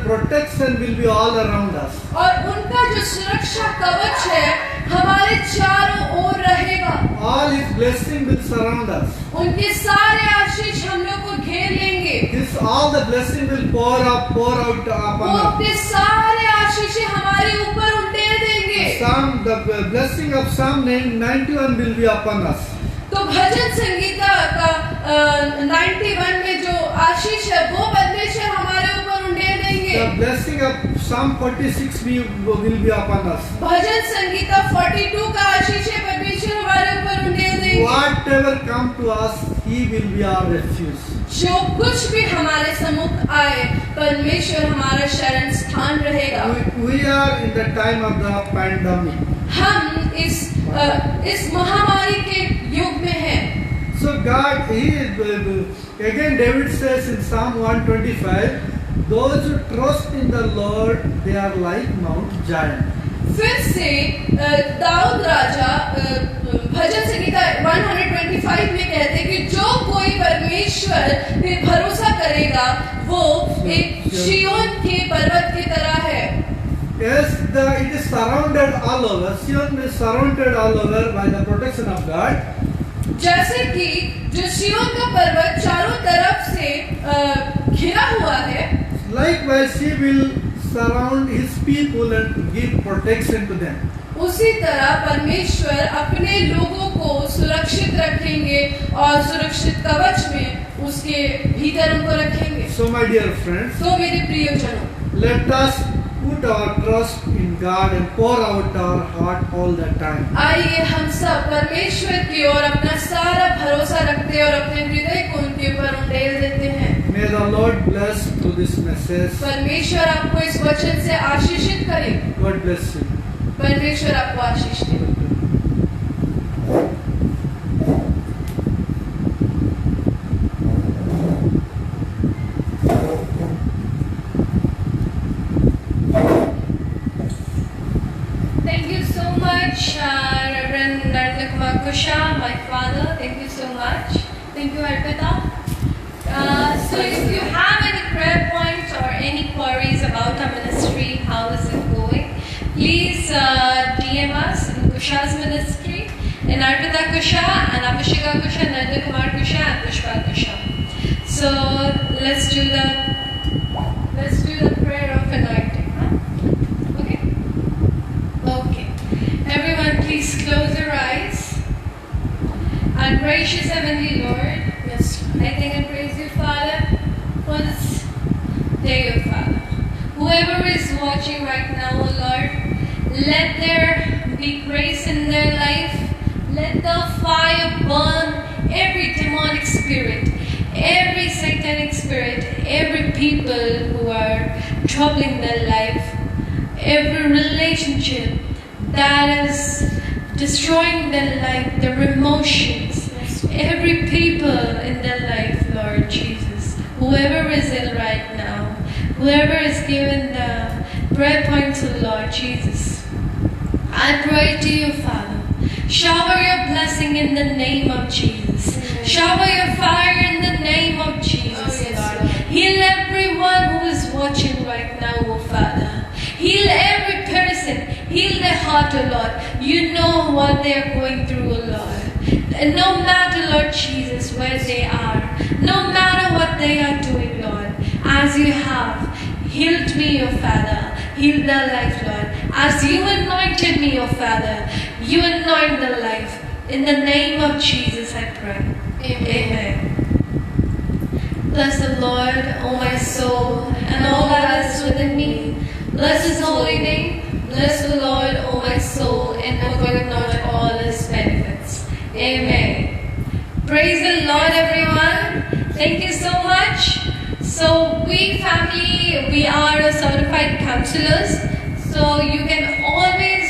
protection will be all around us. और उनका जो सुरक्षा कवच है हमारे चारों ओर रहेगा। All His blessing will surround us. उनके सारे आशीष हम लोग को घेर लेंगे। All the blessing will pour out वो upon us. अपने सारे आशीष हमारे ऊपर उंडेल देंगे। The blessing of Psalm 91 will be upon us. तो भजन संगीता का 91 में जो आशीष है वो परमेश्वर हमारे ऊपर उंडेल देंगे। The blessing of Psalm 46 will be upon us. भजन संगीता 42 का आशीष है परमेश्वर हमारे ऊपर उंडेल देंगे। Whatever come to us, He will be our refuge. जो कुछ भी हमारे सम्मुख आए, परमेश्वर हमारा शरण स्थान रहेगा। We are in the time of the pandemic. हम इस महामारी के युग में हैं। So God, again David says in Psalm 125, those who trust in the Lord, they are like Mount Zion. फिर से दाऊद राजा भजन संगीता 125 में कहते हैं कि जो कोई परमेश्वर पे भरोसा करेगा वो एक सिय्योन के पर्वत की तरह है। Yes, it is surrounded all over. Sion is surrounded all over by the protection of God. जैसे कि जो सिय्योन का पर्वत चारों तरफ से घिरा हुआ है, Likewise, He will surround His people and give protection to them. उसी तरह परमेश्वर अपने लोगों को सुरक्षित रखेंगे और सुरक्षित कवच में उसके भीतर उनको रखेंगे। So, my dear friends, तो मेरे प्रियजनों, let us put our trust in God and pour out our heart all the time. आइए हम सब परमेश्वर की ओर अपना सारा भरोसा रखते हैं और अपने हृदय को उनके ऊपर उंडेल देते हैं। May the Lord bless through this message. परमेश्वर आपको इस वचन से आशीषित करे। God bless you. परमेश्वर आपको आशीष दे। Kusha, my father. Thank you so much. Thank you, Arpita. So if you have any prayer points or any queries about our ministry, how is it going, please DM us in Kusha's ministry, in Arpita Kusha, and Abhisheka Kusha, Narendra Kumar Kusha, and Pushpa Kusha. So let's do the prayer of anointing. Huh? Okay? Okay. Everyone, please close your eyes. Our gracious Heavenly Lord, Yes. I thank and praise you, Father, for this day, O Father. Whoever is watching right now, O Lord, let there be grace in their life. Let the fire burn every demonic spirit, every satanic spirit, every people who are troubling their life, every relationship that is destroying their life, their emotions, every people in their life, Lord Jesus. Whoever is ill right now, whoever is given the prayer point to Lord Jesus, I pray to you, Father, shower your blessing in the name of Jesus. Shower your fire in the name of Jesus, Oh, yes, Lord. Lord. Heal everyone who is watching right now, oh Father. Heal every person. Heal their heart, oh Lord. You know what they are going through, oh Lord. And no matter, Lord Jesus, where they are, no matter what they are doing, Lord, as you have healed me, oh Father, heal their life, Lord. As you anointed me, oh Father, you anoint their life. In the name of Jesus, I pray. Amen. Bless the Lord, O my soul, and all that is within me. Bless his holy name. Bless the Lord, O my soul, and forget not all his benefits. Amen. Praise the Lord, everyone. Thank you so much. So we family, we are certified counselors. So you can always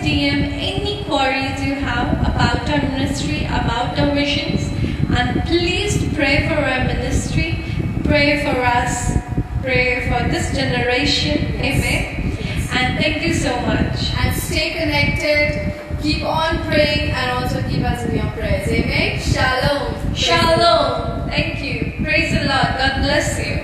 DM any queries you have about our ministry, about our missions, and please pray for our ministry, pray for us, pray for this generation. Amen. And thank you so much. And stay connected, keep on praying, and also keep us in your prayers. Amen. Shalom. Shalom. Thank you. Praise the Lord. God bless you.